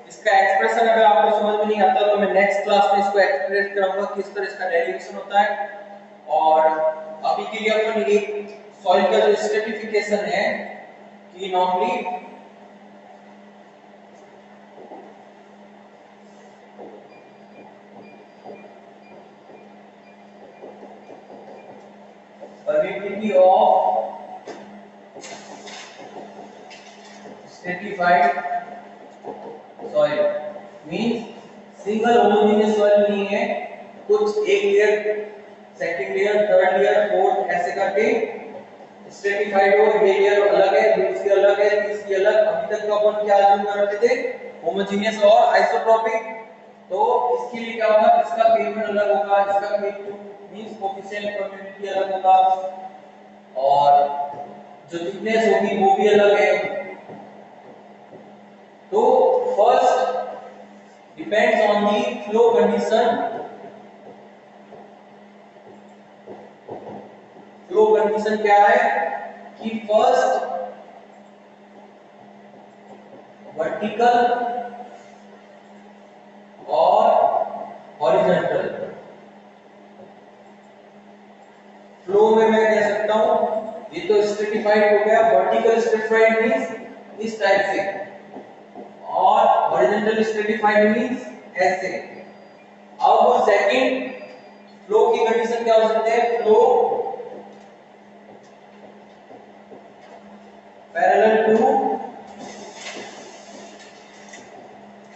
इसका एक्सप्रेशन अगर आपको समझ में नहीं आता तो मैं नेक्स्ट क्लास में इसको एक्सप्रेस कराऊंगा किस तरह इसका डेरिवेशन होता है। और अभी के लिए अपन एक सॉइल का जो स्ट्रेटिफिकेशन है कि normally permeability of stratified soil means single homogeneous soil नहीं है, कुछ एक layer, second layer, third layer, fourth ऐसे करके स्ट्रेटिफाइड हो। ये लेयर अलग है, दूसरी अलग है, तीसरी अलग। अभी तक तो अपन क्या अज्यूम कर रखे थे, होमोजेनियस और आइसोट्रोपिक। तो इसके लिए क्या होगा, इसका K1 अलग होगा, इसका K2 मींस कोएफिशिएंट परमिबिलिटी अलग होगा और जो थिकनेस होगी वो भी अलग है। तो first depends on the flow condition. Flow condition क्या है कि फर्स्ट वर्टिकल और हॉरिजॉन्टल फ्लो में मैं कह सकता हूं, ये तो स्ट्रेटिफाइड हो गया। वर्टिकल स्ट्रेटिफाइड मींस इस टाइप से और हॉरिजॉन्टल स्ट्रेटिफाइड मींस ऐसे। अब सेकंड फ्लो की कंडीशन क्या हो सकते हैं, flow parallel to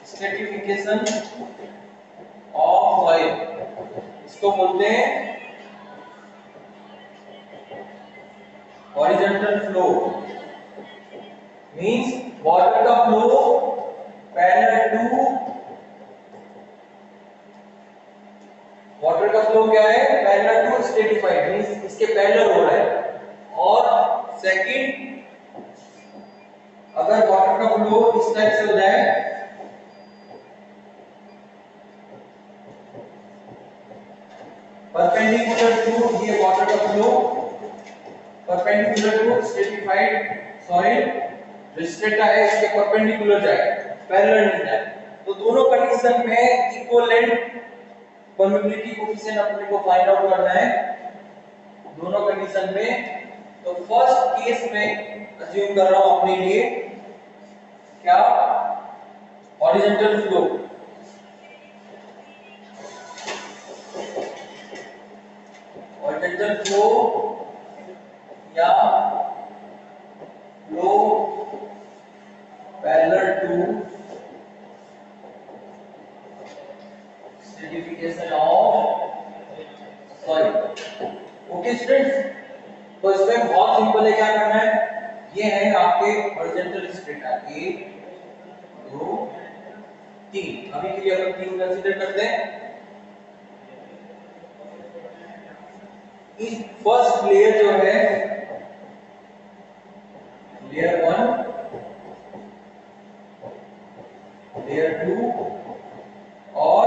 stratification of soil, इसको बोलते हैं हॉरिजॉन्टल फ्लो। मींस वाटर का फ्लो पैरेलल टू, वाटर का फ्लो क्या है, पैरेलल टू स्ट्रेटिफाइड मींस इसके पैरेलल हो रहा है। और सेकंड, अगर वाटर का फ्लो इस टाइप से हो जाए, परपेंडिकुलर टू ये वाटर का flow perpendicular to stratified soil, जो स्ट्रेटा है इसके परपेंडिकुलर जाए, पैरेलल नहीं जाए। तो दोनों कंडीशन में इक्विवेलेंट परमिबिलिटी कोएफिशिएंट अपने को फाइंड आउट करना है दोनों कंडीशन में। तो फर्स्ट केस में अज्यूम कर रहा हूं अपने लिए क्या, हॉरिजॉन्टल फ्लो, हॉरिजॉन्टल फ्लो या flow parallel to stratification of soil. Okay students, तो इसमें बहुत सिंपल है, क्या करना है, ये है आपके हॉरिजॉन्टल स्ट्रेटा 1 2 3। अभी के लिए अपन 3 कंसीडर करते हैं। इस फर्स्ट लेयर जो है लेयर 1, लेयर 2 और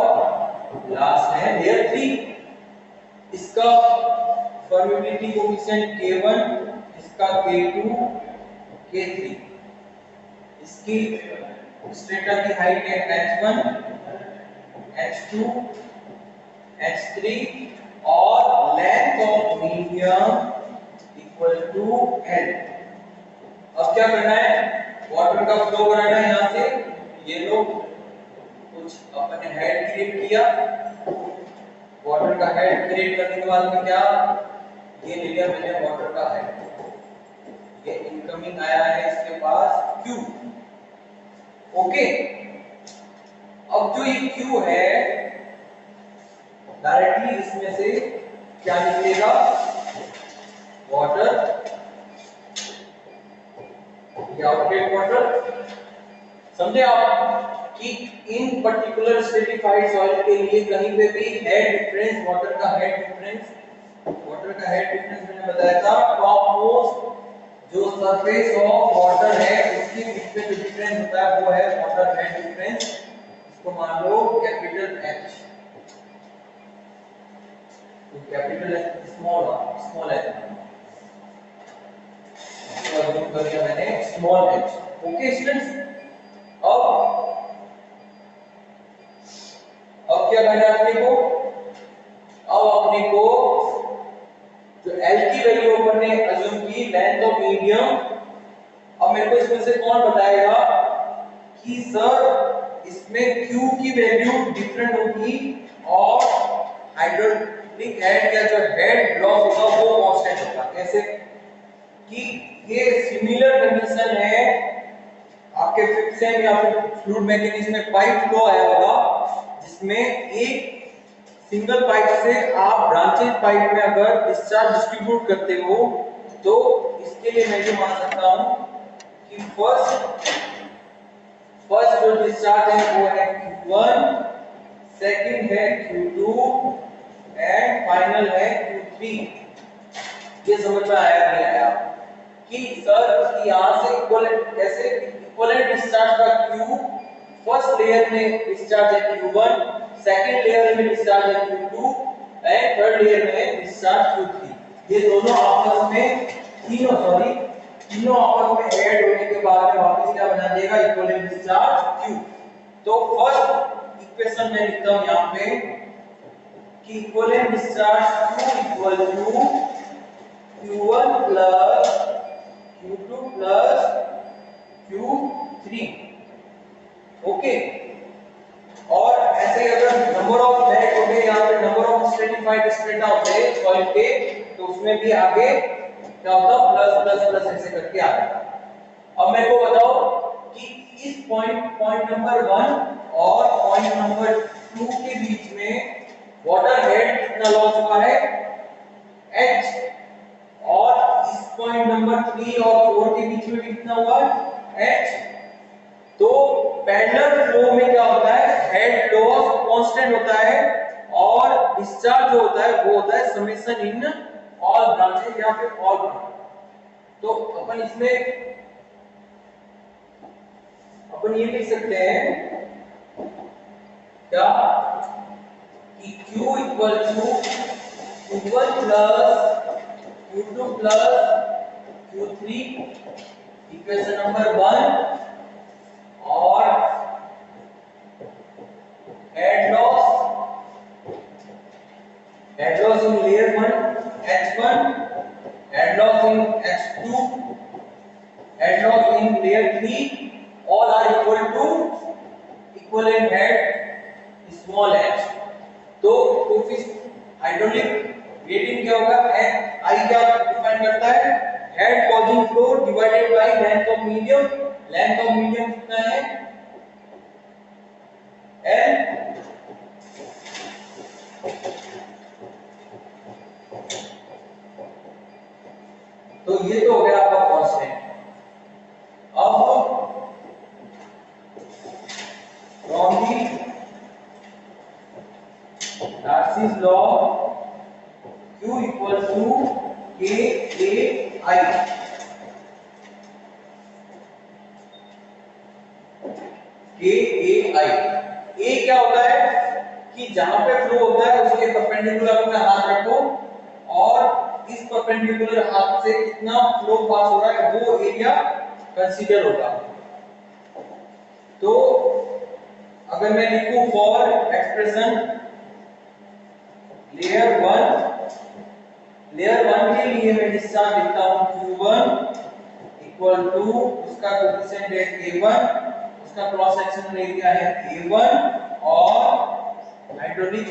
लास्ट है लेयर 3। इसका परमिबिलिटी कोएफिशिएंट K1, इसका K2, K3। इसकी स्ट्रेटा की हाइट है H1, H2, H3 और length of medium equal to L। अब क्या करना है, वाटर का फ्लो कराना है यहां से। ये लो, कुछ अपने हेड क्रिएट किया, वाटर का हेड क्रिएट करने के बाद में क्या, ये ले लिया मैंने वाटर का हेड, ये इनकमिंग आया है इसके पास Q। ओके, अब जो ये Q है डायरेक्टली इसमें से क्या निकलेगा, वाटर, ये आउटलेट वाटर। समझे आप कि इन पर्टिकुलर स्ट्रेटिफाइड सॉइल के लिए कहीं पे भी हेड डिफरेंस, वाटर का हेड डिफरेंस, मैंने बताया था टॉप मोस्ट जो सरफेस ऑफ वाटर है उसके बीच में जो डिफरेंस होता है वो है वाटर हेड डिफरेंस। इसको मान लो कैपिटल H, तो कैपिटल H स्मॉल h, तो अज्यूम कर लिया मैंने स्मॉल h। ओके स्टूडेंट्स, अब क्या करना है अपने को, अब अपने को जो L की वैल्यू अपन ने अज्यूम की, लेंथ ऑफ मीडियम। अब मेरे को इसमें से कौन बताएगा कि सर इसमें Q की वैल्यू डिफरेंट होगी और हाइड्रोलिक हेड या जो हेड लॉस होगा वो कांस्टेंट होगा। कैसे कि ये सिमिलर कंडीशन है आपके फिक्सेंट या फिर फ्लूइड मैकेनिज्म में पाइप फ्लो आया होगा, जिसमें एक सिंगल पाइप से आप ब्रांचेज पाइप में अगर डिस्चार्ज डिस्ट्रीब्यूट करते हो, तो इसके लिए मैं ये मान सकता हूं कि फर्स्ट जो डिस्चार्ज है वो है Q1, सेकंड है Q2 एंड फाइनल है Q3। ये समझ में आया नहीं आया कि सर यहां से इक्विवेलेंट, कैसे इक्विवेलेंट डिस्चार्ज का Q फर्स्ट लेयर में डिस्चार्ज है Q1, सेकंड लेयर में डिस्चार्ज है Q2 एंड थर्ड लेयर में डिस्चार्ज Q3। ये दोनों आपस में तीनों आपस में ऐड होने के बाद में वापस क्या बना देगा, इक्विवेलेंट डिस्चार्ज Q। तो फर्स्ट इक्वेशन में लिखता हूं यहां पे कि equivalent discharge Q equal to Q1 plus Q2 plus Q3। Okay, और ऐसे अगर नंबर ऑफ लेग होते यहाँ पे नंबर ऑफ स्ट्रेटिफाइड स्ट्रेटा होते हैं सॉइल के, तो उसमें भी आगे क्या होता, प्लस प्लस प्लस ऐसे करके आता। अब मेरे को बताओ कि इस पॉइंट नंबर 1 और पॉइंट नंबर 2 के बीच में वाटर हेड कितना लॉस हुआ है, H, और इस पॉइंट नंबर 3 और 4 के बीच में कितना हुआ, H। तो पैरेलल फ्लो में क्या होता है, हेड लॉस कांस्टेंट होता है और डिस्चार्ज जो होता है वो होता है समेशन इन ऑल ब्रांचेस या फिर ऑल ब्रांच। तो अपन ये लिख सकते हैं क्या कि Q equal to Q1 plus Q2 plus Q3 equation number 1 और head loss in layer 1 H1, head loss in H2, head loss in layer 3, all are equal to equivalent head small h. तो हाइड्रोलिक रेटिंग क्या होगा? I क्या डिफाइन करता है? Head causing flow divided by length of medium. Length of medium कितना है? L। तो ये तो हो गया आपका कांस्टेंट। अब from the Darcy's law Q equal to K A I। K A I A क्या होता है कि जहां पे फ्लो होता है उसके परपेंडिकुलर अपना हाथ रखो और इस परपेंडिकुलर हाथ से कितना फ्लो पास हो रहा है वो एरिया कंसीडर होगा। तो अगर मैं लिखूं फॉर एक्सप्रेशन लेयर 1 के लिए मैं डिस्चार्ज लिखता हूं Q1 इक्वल टू उसका कोएफिशिएंट है A1, उसका क्रॉस सेक्शनल एरिया है A1 और हाइड्रोलिक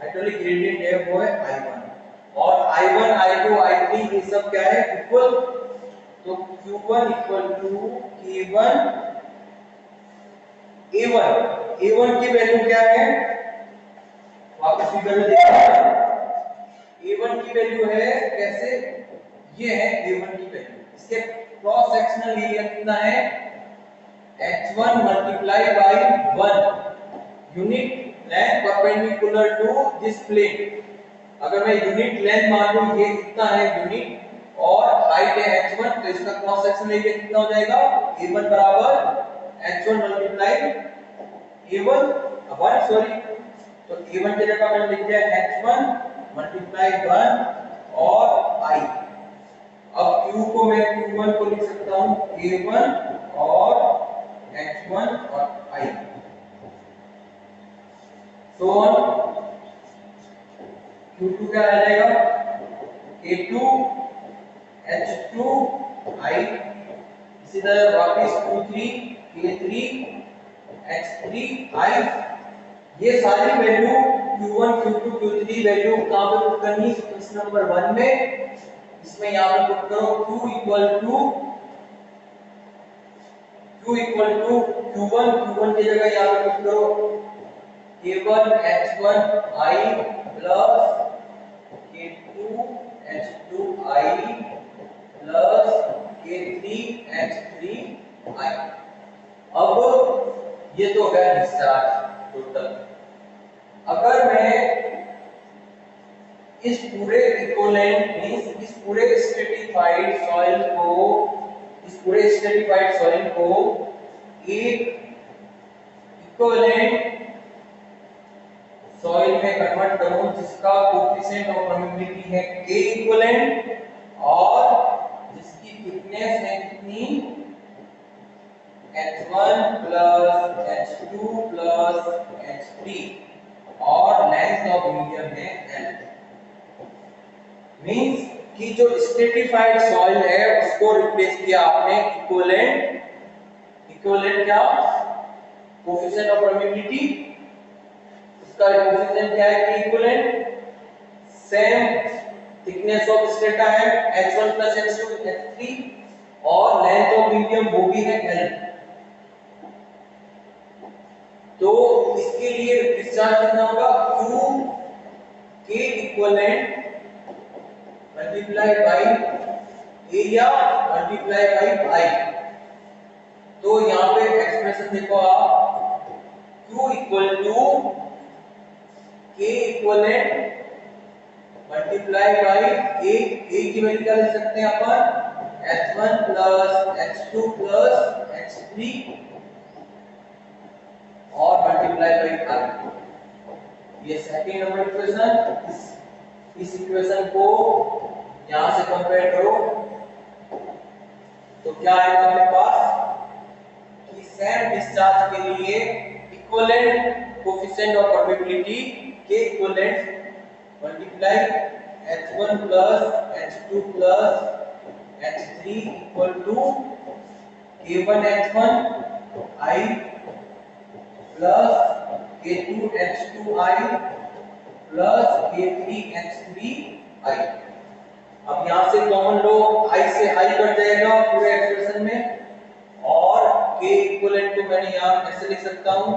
ग्रेडियंट है वो है I1 और I1 I2 I3 ये सब क्या है इक्वल। तो Q1 equal to K1 A1 की वैल्यू क्या है? वापस फिगर में देखिए A1 की वैल्यू है कैसे? ये है A1 की वैल्यू। इसके क्रॉस सेक्शनल एरिया कितना है? H1 multiply by 1 unit length perpendicular to this plane. अगर मैं यूनिट लेंथ मान लूं ये कितना है यूनिट और हाइट है H1 तो इसका क्रॉस सेक्शनल एरिया कितना हो जाएगा? A1 बराबर H1 मल्टीप्लाई A1 1 सॉरी तो A1 की जगह मैंने लिख दिया H1 मल्टीप्लाई 1 और I। अब Q को मैं Q1 को लिख सकता हूं A1 और H1 और I so on Q2 क्या आ जाएगा? A2 H2 I। इसी तरह वापस Q3 K3 H3 I। ये सारी value Q1 Q2 Q3 value कहां पे पुट करनी? क्वेश्चन नंबर 1 में इसमें यहां पे पुट करो Q इक्वल टू Q1 की जगह यहां पे पुट करो K1 H1 I plus K2 H2 I plus K3 H3 I। अब ये तो हो गया डिस्चार्ज टोटल। अगर मैं इस पूरे इक्विवेलेंट मींस इस पूरे स्ट्रेटिफाइड सॉइल को एक इक्विवेलेंट सॉइल में कन्वर्ट करूं जिसका कोएफिशिएंट ऑफ परमिबिलिटी है K इक्विवेलेंट और जिसकी थिकनेस है कितनी? H1 plus H2 plus H3 और लेंथ ऑफ मीडियम है L। मींस कि जो स्ट्रेटिफाइड सॉइल है उसको रिप्लेस किया आपने इक्विवेलेंट क्या? Coefficient of permeability. उसका कोएफिशिएंट क्या है? Equivalent. Same thickness of strata है H1 प्लस H2 H3 और लेंथ ऑफ मीडियम वो भी है L। तो इसके लिए डिस्चार्ज कितना होगा? Q K equivalent multiply by area multiply by I। तो यहां पे एक्सप्रेशन देखो आप Q equal to K equivalent multiply by A की वैल्यू क्या लिख सकते हैं अपन? H1 plus H2 plus H3 और मल्टीप्लाई बाय I। ये सेकंड नंबर इक्वेशन। इस इक्वेशन को यहां से कंपेयर करो तो क्या आएगा अपने पास कि सेम डिस्चार्ज के लिए इक्विवेलेंट कोएफिशिएंट ऑफ परमेबिलिटी के equivalent multiply H1 plus H2 plus H3 equal to K1 H1 I plus K2 H2 I plus K3 H3 I। अब यहां से कॉमन लो I से I कट जाएगा पूरे एक्सप्रेशन में, और K इक्विवेलेंट को मैंने यहां कैसे लिख सकता हूं,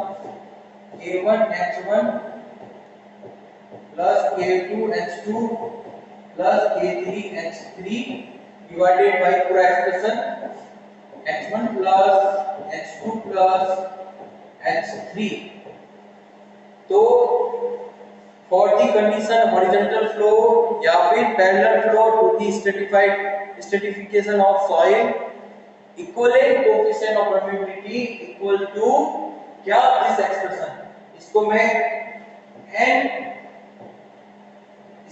K1 H1 plus K2 H2 plus K3 H3 divided by पूरा expression H1 plus H2 plus H3। तो for the condition horizontal flow या फिर parallel flow to the stratification of soil, equivalent coefficient of permeability equal to क्या, this expression, इसको मैं n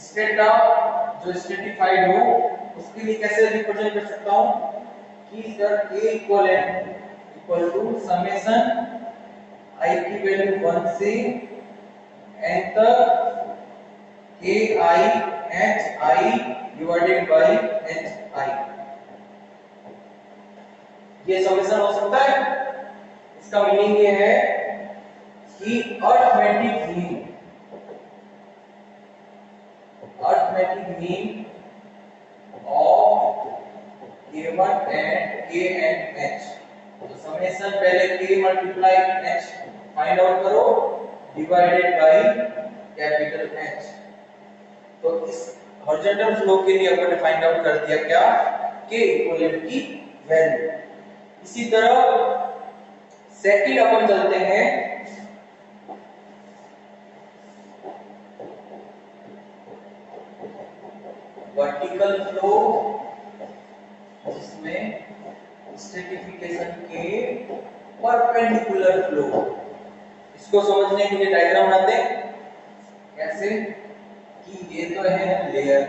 स्ट्रेटा जो स्ट्रेटिफाइड हो उसके लिए कैसे रिप्रेजेंट कर सकता हूं कि sir A equivalent equal to summation I की वैल्यू 1 से n तक K I H I divided by H I। ये समेशन हो सकता है। इसका मीनिंग ये है कि arithmetic mean of K1 and K and H, तो समेशन पहले K multiply H find out करो डिवाइडेड बाय कैपिटल H। तो इस हॉरिजॉन्टल फ्लो के लिए अपन ने फाइंड आउट कर दिया क्या, K इक्विवेलेंट की वैल्यू। इसी तरह सेकंड अपन चलते हैं वर्टिकल फ्लो, जिसमें स्ट्रेटिफिकेशन के परपेंडिकुलर फ्लो। इसको समझने के लिए डायग्राम बनाते हैं। कैसे कि ये तो है लेयर,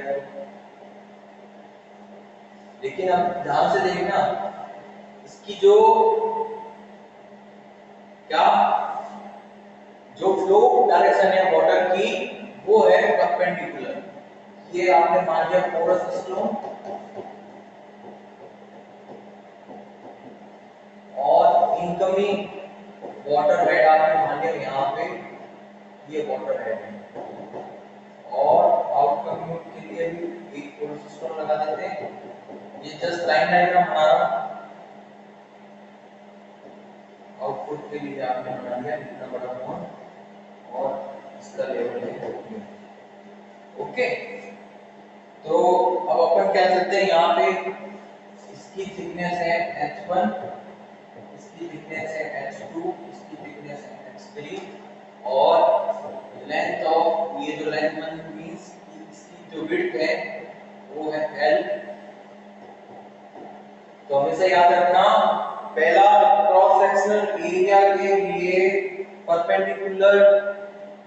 लेकिन अब ध्यान से देखना इसकी जो क्या जो फ्लो डायरेक्शन है वाटर की वो है परपेंडिकुलर। ये आपने मान लिया पोरस स्टोन, और इनकमिंग वाटर हेड आपने मान लिया यहाँ पे ये वाटर हेड है, और आउटकमिंग के लिए भी एक पोरस स्टोन लगा देते हैं। ये जस्ट लाइन डायग्राम बना रहा हूं। आउटपुट के लिए आपने बना लिया इतना बड़ा फोन, और इसका लेवल है ओके। तो अब अपन क्या करते हैं, यहाँ पे इसकी थिकनेस है H1, इसकी थिकनेस है H2, इसकी थिकनेस है H3, और लेंथ ऑफ ये जो लेंथ मींस इसकी जो विड्थ है वो है L। तो हमेशा याद रखना पहला क्रॉस सेक्शनल एरिया के लिए परपेंडिकुलर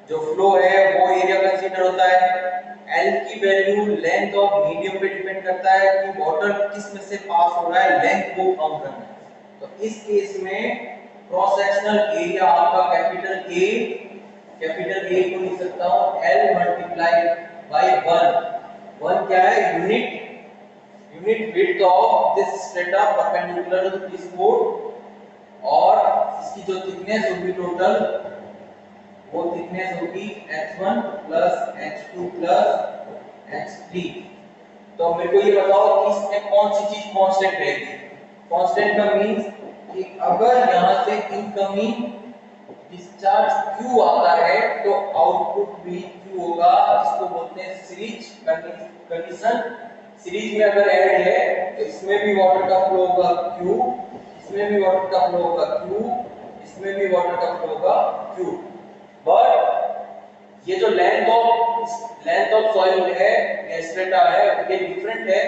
जो फ्लो है वो एरिया कंसीडर होता है। L की वैल्यू लेंथ ऑफ मीडियम पे डिपेंड करता है कि वाटर किस में से पास हो रहा है, लेंथ को काउंट करना है। तो इस केस में क्रॉस सेक्शनल एरिया आपका कैपिटल A को लिख सकता हूं L मल्टीप्लाई बाय 1 क्या है, unit width of this strata perpendicular to this board, और इसकी जो थिकनेस होगी टोटल वो थिकनेस होगी H1 plus H2 plus H3। तो मेरे को ये बताओ कि इसमें कौन सी चीज कांस्टेंट रहेगी। कांस्टेंट का मींस कि अगर यहां से इनकमिंग डिस्चार्ज Q आता है तो आउटपुट भी Q होगा, जिसको बोलते हैं सीरीज कंडीशन। सीरीज में अगर ऐड है तो इसमें भी वाटर का फ्लो होगा Q, इसमें भी वाटर का फ्लो होगा Q, इसमें भी वाटर का फ्लो होगा Q। बट ये जो लेंथ ऑफ सॉइल है या स्ट्रेटा है ये डिफरेंट है।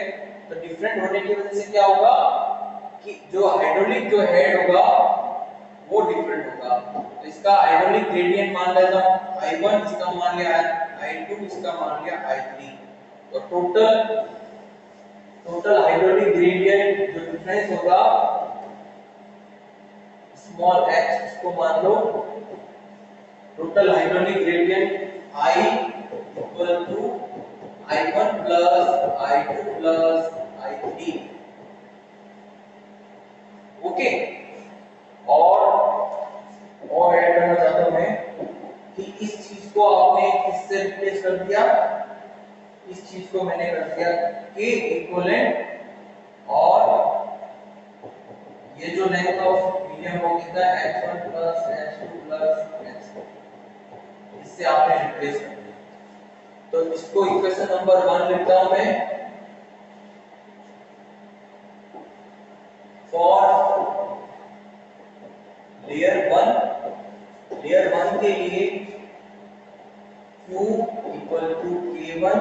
तो डिफरेंट होने की वजह से क्या होगा कि जो हाइड्रोलिक जो हेड होगा वो डिफरेंट होगा। तो इसका हाइड्रोलिक ग्रेडियंट मान लेता हूं I1, इसका मान लिया I2, इसका मान लिया I3। तो टोटल हाइड्रोलिक ग्रेडियंट जो डिफरेंस होगा स्मॉल h, इसको मान लो total hydraulic gradient I equal to I1 plus I2 plus I3। Okay, और ऐड करना चाहता हूं मैं कि इस चीज को आपने किससे रिप्लेस कर दिया, इस चीज को मैंने कर दिया K इक्विवेलेंट और ये जो लेंथ ऑफ मीडियम हो गया H1 plus H2 plus H, इससे आपने रिप्लेस कर दिया। तो इसको इक्वेशन नंबर 1 लिखता हूं मैं, फॉर लेयर 1 के लिए Q equal to K1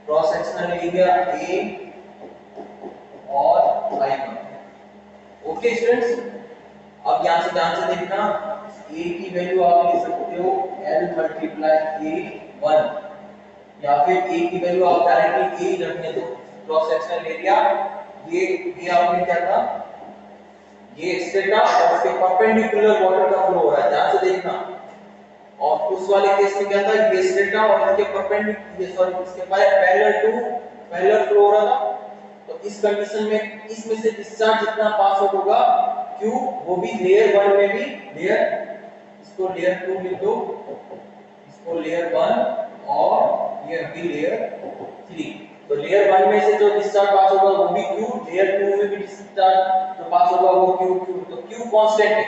cross sectional area A और I1। ओके स्टूडेंट्स, अब यहां से ध्यान से देखना, A की वैल्यू आप लिख सकते हो L मल्टीप्लाई A1 या फिर A की वैल्यू आप डायरेक्टली A रखने दो। क्रॉस सेक्शनल एरिया ये आपने क्या था, ये स्ट्रेटा और उसके परपेंडिकुलर वाटर का फ्लो हो रहा है, ध्यान से देखना। और उस वाले केस में क्या था, ये स्ट्रेटा और इसके परपेंडिकुलर, ये सॉरी इसके पैरेलल फ्लो हो रहा था। तो इस कंडीशन में इसमें से डिस्चार्ज जितना पास आउट होगा Q, वो भी लेयर 1 में भी इसको लेयर 2 लिख दो, इसको लेयर 1 और ये भी लेयर 3। तो लेयर 1 में से जो डिस्चार्ज पास होगा वो भी Q, लेयर 2 में भी डिस्चार्ज जो पास होगा वो Q। तो Q कांस्टेंट है,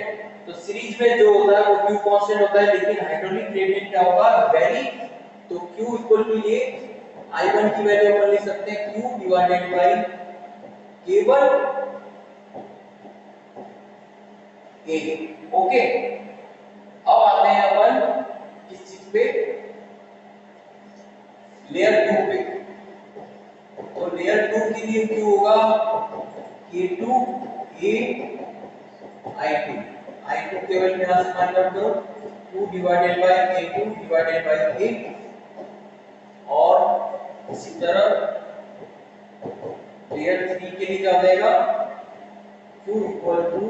तो सीरीज में जो होता है वो Q कांस्टेंट होता है, लेकिन हाइड्रोलिक ग्रेडियंट क्या होगा, वेरी। तो Q इक्वल टू ये I1 की वैल्यू अपन लिख सकते हैं Q डिवाइडेड बाय केवल A। ओके, अब आते हैं अपन किस चीज पे, लेयर 2 पे। तो लेयर 2 के लिए Q होगा K2 A I2 केवल यहां से फाइंड आउट करो, Q divided by K2 divided by A। और इसी तरह लेयर 3 के लिए क्या हो जाएगा, Q equal to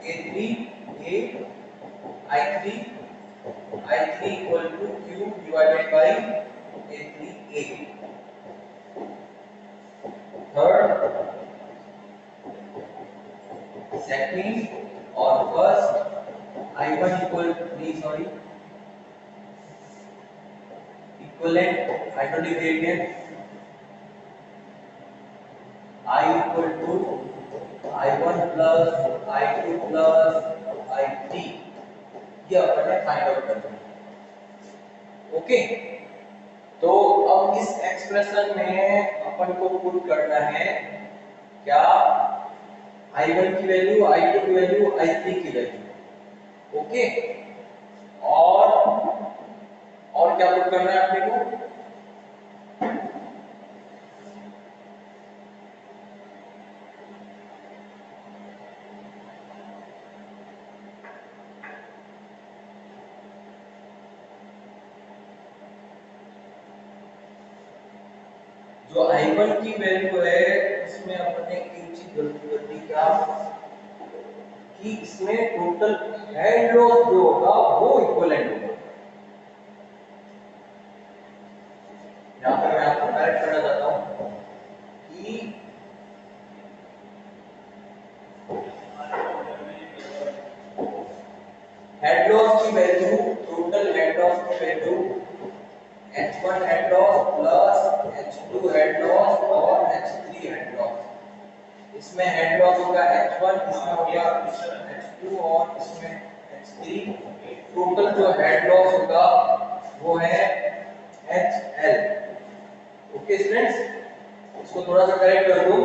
A3 A I3 equal to Q divided by A3 A। Third, second और फर्स्ट I1 इक्वल sorry equivalent hydraulic gradient I equal to I1 plus I2 plus I3, ये अपन ने फाइंड आउट कर दिया। ओके, तो अब इस एक्सप्रेशन में अपन को पुट करना है क्या, I1 की वैल्यू, I2 की वैल्यू, I3 की वैल्यू। ओके, और क्या पुट करना है अपने को, जो I1 की वैल्यू है इसमें अपने एक चीज गलती कर दी, क्या कि इसमें टोटल हेड लॉस जो होगा वो इक्विवेलेंट होगा। यहां पर मैं आपको करेक्ट करना चाहता हूं कि हेड लॉस की वैल्यू, टोटल हेड लॉस की value H1 head loss plus H2 head loss और H3 हेड लॉस। इसमें हेड लॉस होगा H1, इसमें हो गया H2 और इसमें H3। टोटल जो हेड लॉस होगा वो है HL। ओके स्टूडेंट्स, इसको थोड़ा सा करेक्ट कर दो।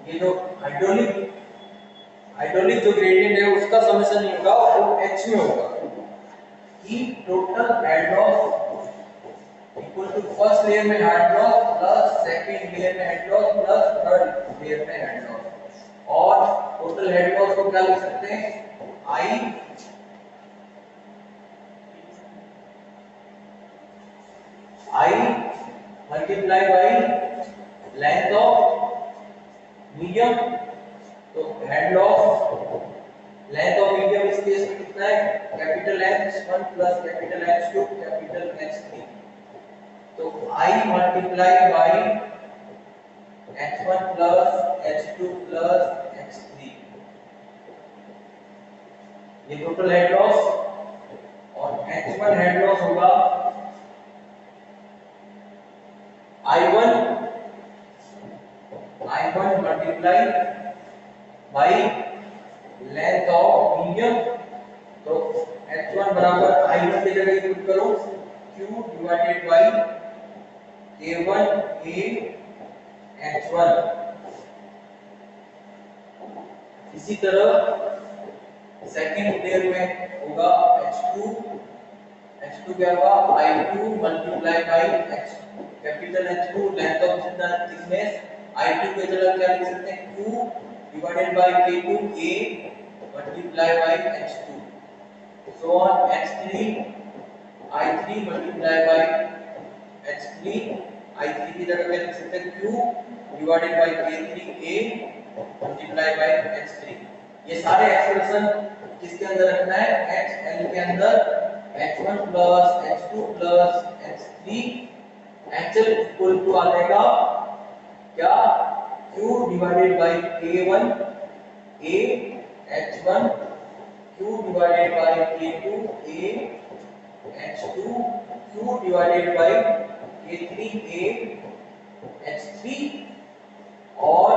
ये जो हाइड्रोलिक जो ग्रेडियंट है उसका समेशन नहीं होगा, वो H में होगा कि total head loss equal to first layer में head loss plus second layer में head loss plus third layer में हेड लॉस। और टोटल हेड लॉस को क्या लिख सकते हैं, I multiply by length of medium, तो head loss length of medium इस केस में कितना है, capital H1 plus capital H2 capital H3, तो I multiply by H1 plus H2 plus H3, ये टोटल हेड लॉस, और H1 हेड लॉस होगा I1 multiply by length of medium, तो H1 बराबर I1 की जगह पुट करो Q divided by K1 A H1। इसी तरह सेकंड लेयर में होगा H2 क्या होगा I2 multiply by H capital H2 length of जितना थिकनेस, I2 की जगह क्या लिख सकते हैं Q divided by K2 A multiply by H2, so on H3 I3 multiply by H3, I3 की जगह क्या लिख सकते हैं Q divided by K3 A multiply by H3। ये सारे एक्सप्रेशन किसके अंदर रखना है, HL के अंदर, H1 plus H2 plus H3, HL equal to आ जाएगा क्या, Q divided by K1 A H1 Q divided by K2 A H2 Q divided by K3 A H3, और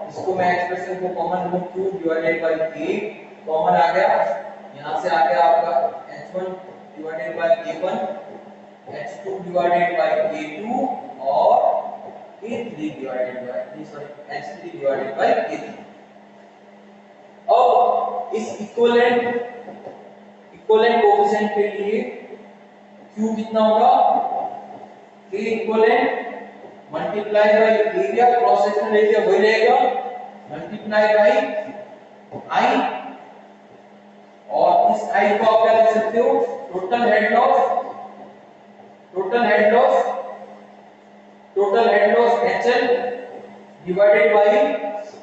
इसको मैं एक्सप्रेशन को कॉमन लूं Q divided by K, common आ गया, यहां से आ गया आपका H1 divided by K1 H2 divided by K2 और K3 divided by H3 divided by K3। अब इस इक्विवेलेंट कोएफिशिएंट के लिए Q कितना होगा, K equivalent multiply by area, cross sectional area वही रहेगा, मल्टीप्लाई बाय I, और इस I को आप क्या लिख सकते हो, total head loss HL divided by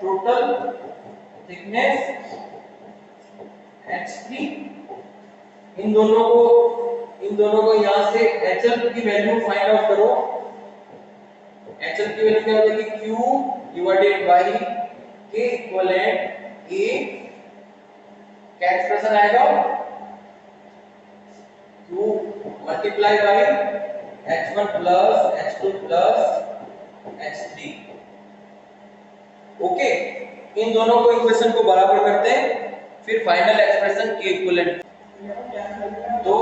total thickness H3। इन दोनों को यहां से HL की वैल्यू फाइंड आउट करो, HL की वैल्यू क्या हो जाएगी Q divided by K equivalent A, क्या एक्सप्रेशन आएगा Q multiply by H1 plus H2 plus H3। Okay, इन दोनों को इक्वेशन को बराबर करते हैं, फिर फाइनल एक्सप्रेशन K इक्विवेलेंट, तो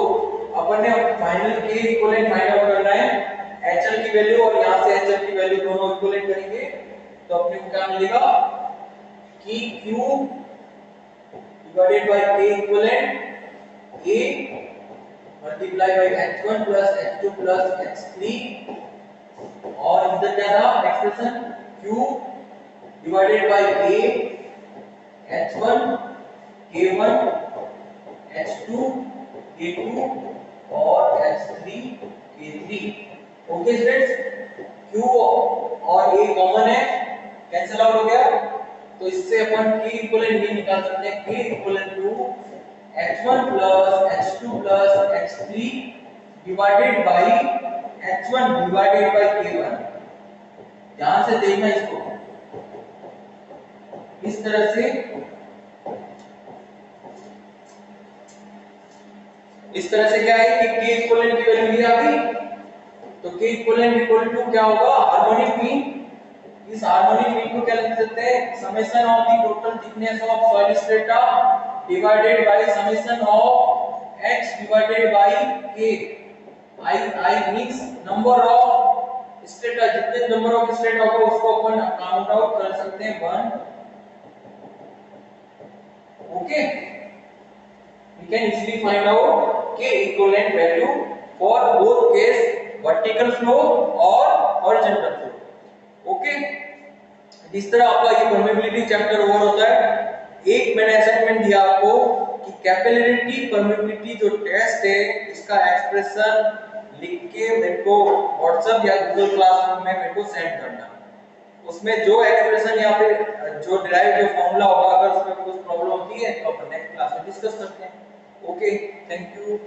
अपन ने final K equivalent find out करना है, HL की वैल्यू और यहां से HL की वैल्यू दोनों इक्विवेलेंट करेंगे, तो अपने को क्या मिलेगा कि Q divided by K equivalent A multiply by H1 plus H2 plus H3, और इधर क्या था expression Q divided bye A H1 K1 H2 K2 और H3 K3। Okay students, Q और A कॉमन है, कैंसिल आउट हो गया, तो इससे अपन K इक्विवेलेंट भी निकाल सकते हैं, K equivalent to H1 plus H2 plus H3 divided by H1 divided by K1। ध्यान से देखना इसको, इस तरह से क्या है कि K इक्विवेलेंट की वैल्यू आ गई, तो K इक्विवेलेंट इक्वल टू क्या होगा, हार्मोनिक मीन। इस हार्मोनिक मीन को क्या लिख सकते हैं, summation of the total thickness of soil strata divided by summation of H divided by K। I means number of strata, जितने नंबर ऑफ स्ट्रेटा होगा उसको अपन काउंट आउट कर सकते हैं 1। Okay, we can easily find out K equivalent value for both case vertical flow और horizontal flow। ओके, इस तरह आपका ये परमेबिलिटी चैप्टर ओवर होता है। एक मैंने असाइनमेंट दिया आपको कि कैपिलरिटी परमेबिलिटी जो टेस्ट है इसका एक्सप्रेशन लिख के मेरे को व्हाट्सएप या गूगल क्लासरूम में मेरे को सेंड करना। उसमें जो एक्सप्रेशन या फिर जो डिराइव जो फॉर्मूला होगा, अगर उसमें कुछ प्रॉब्लम होती है तो अपन नेक्स्ट क्लास में डिस्कस करते हैं। Okay, thank you.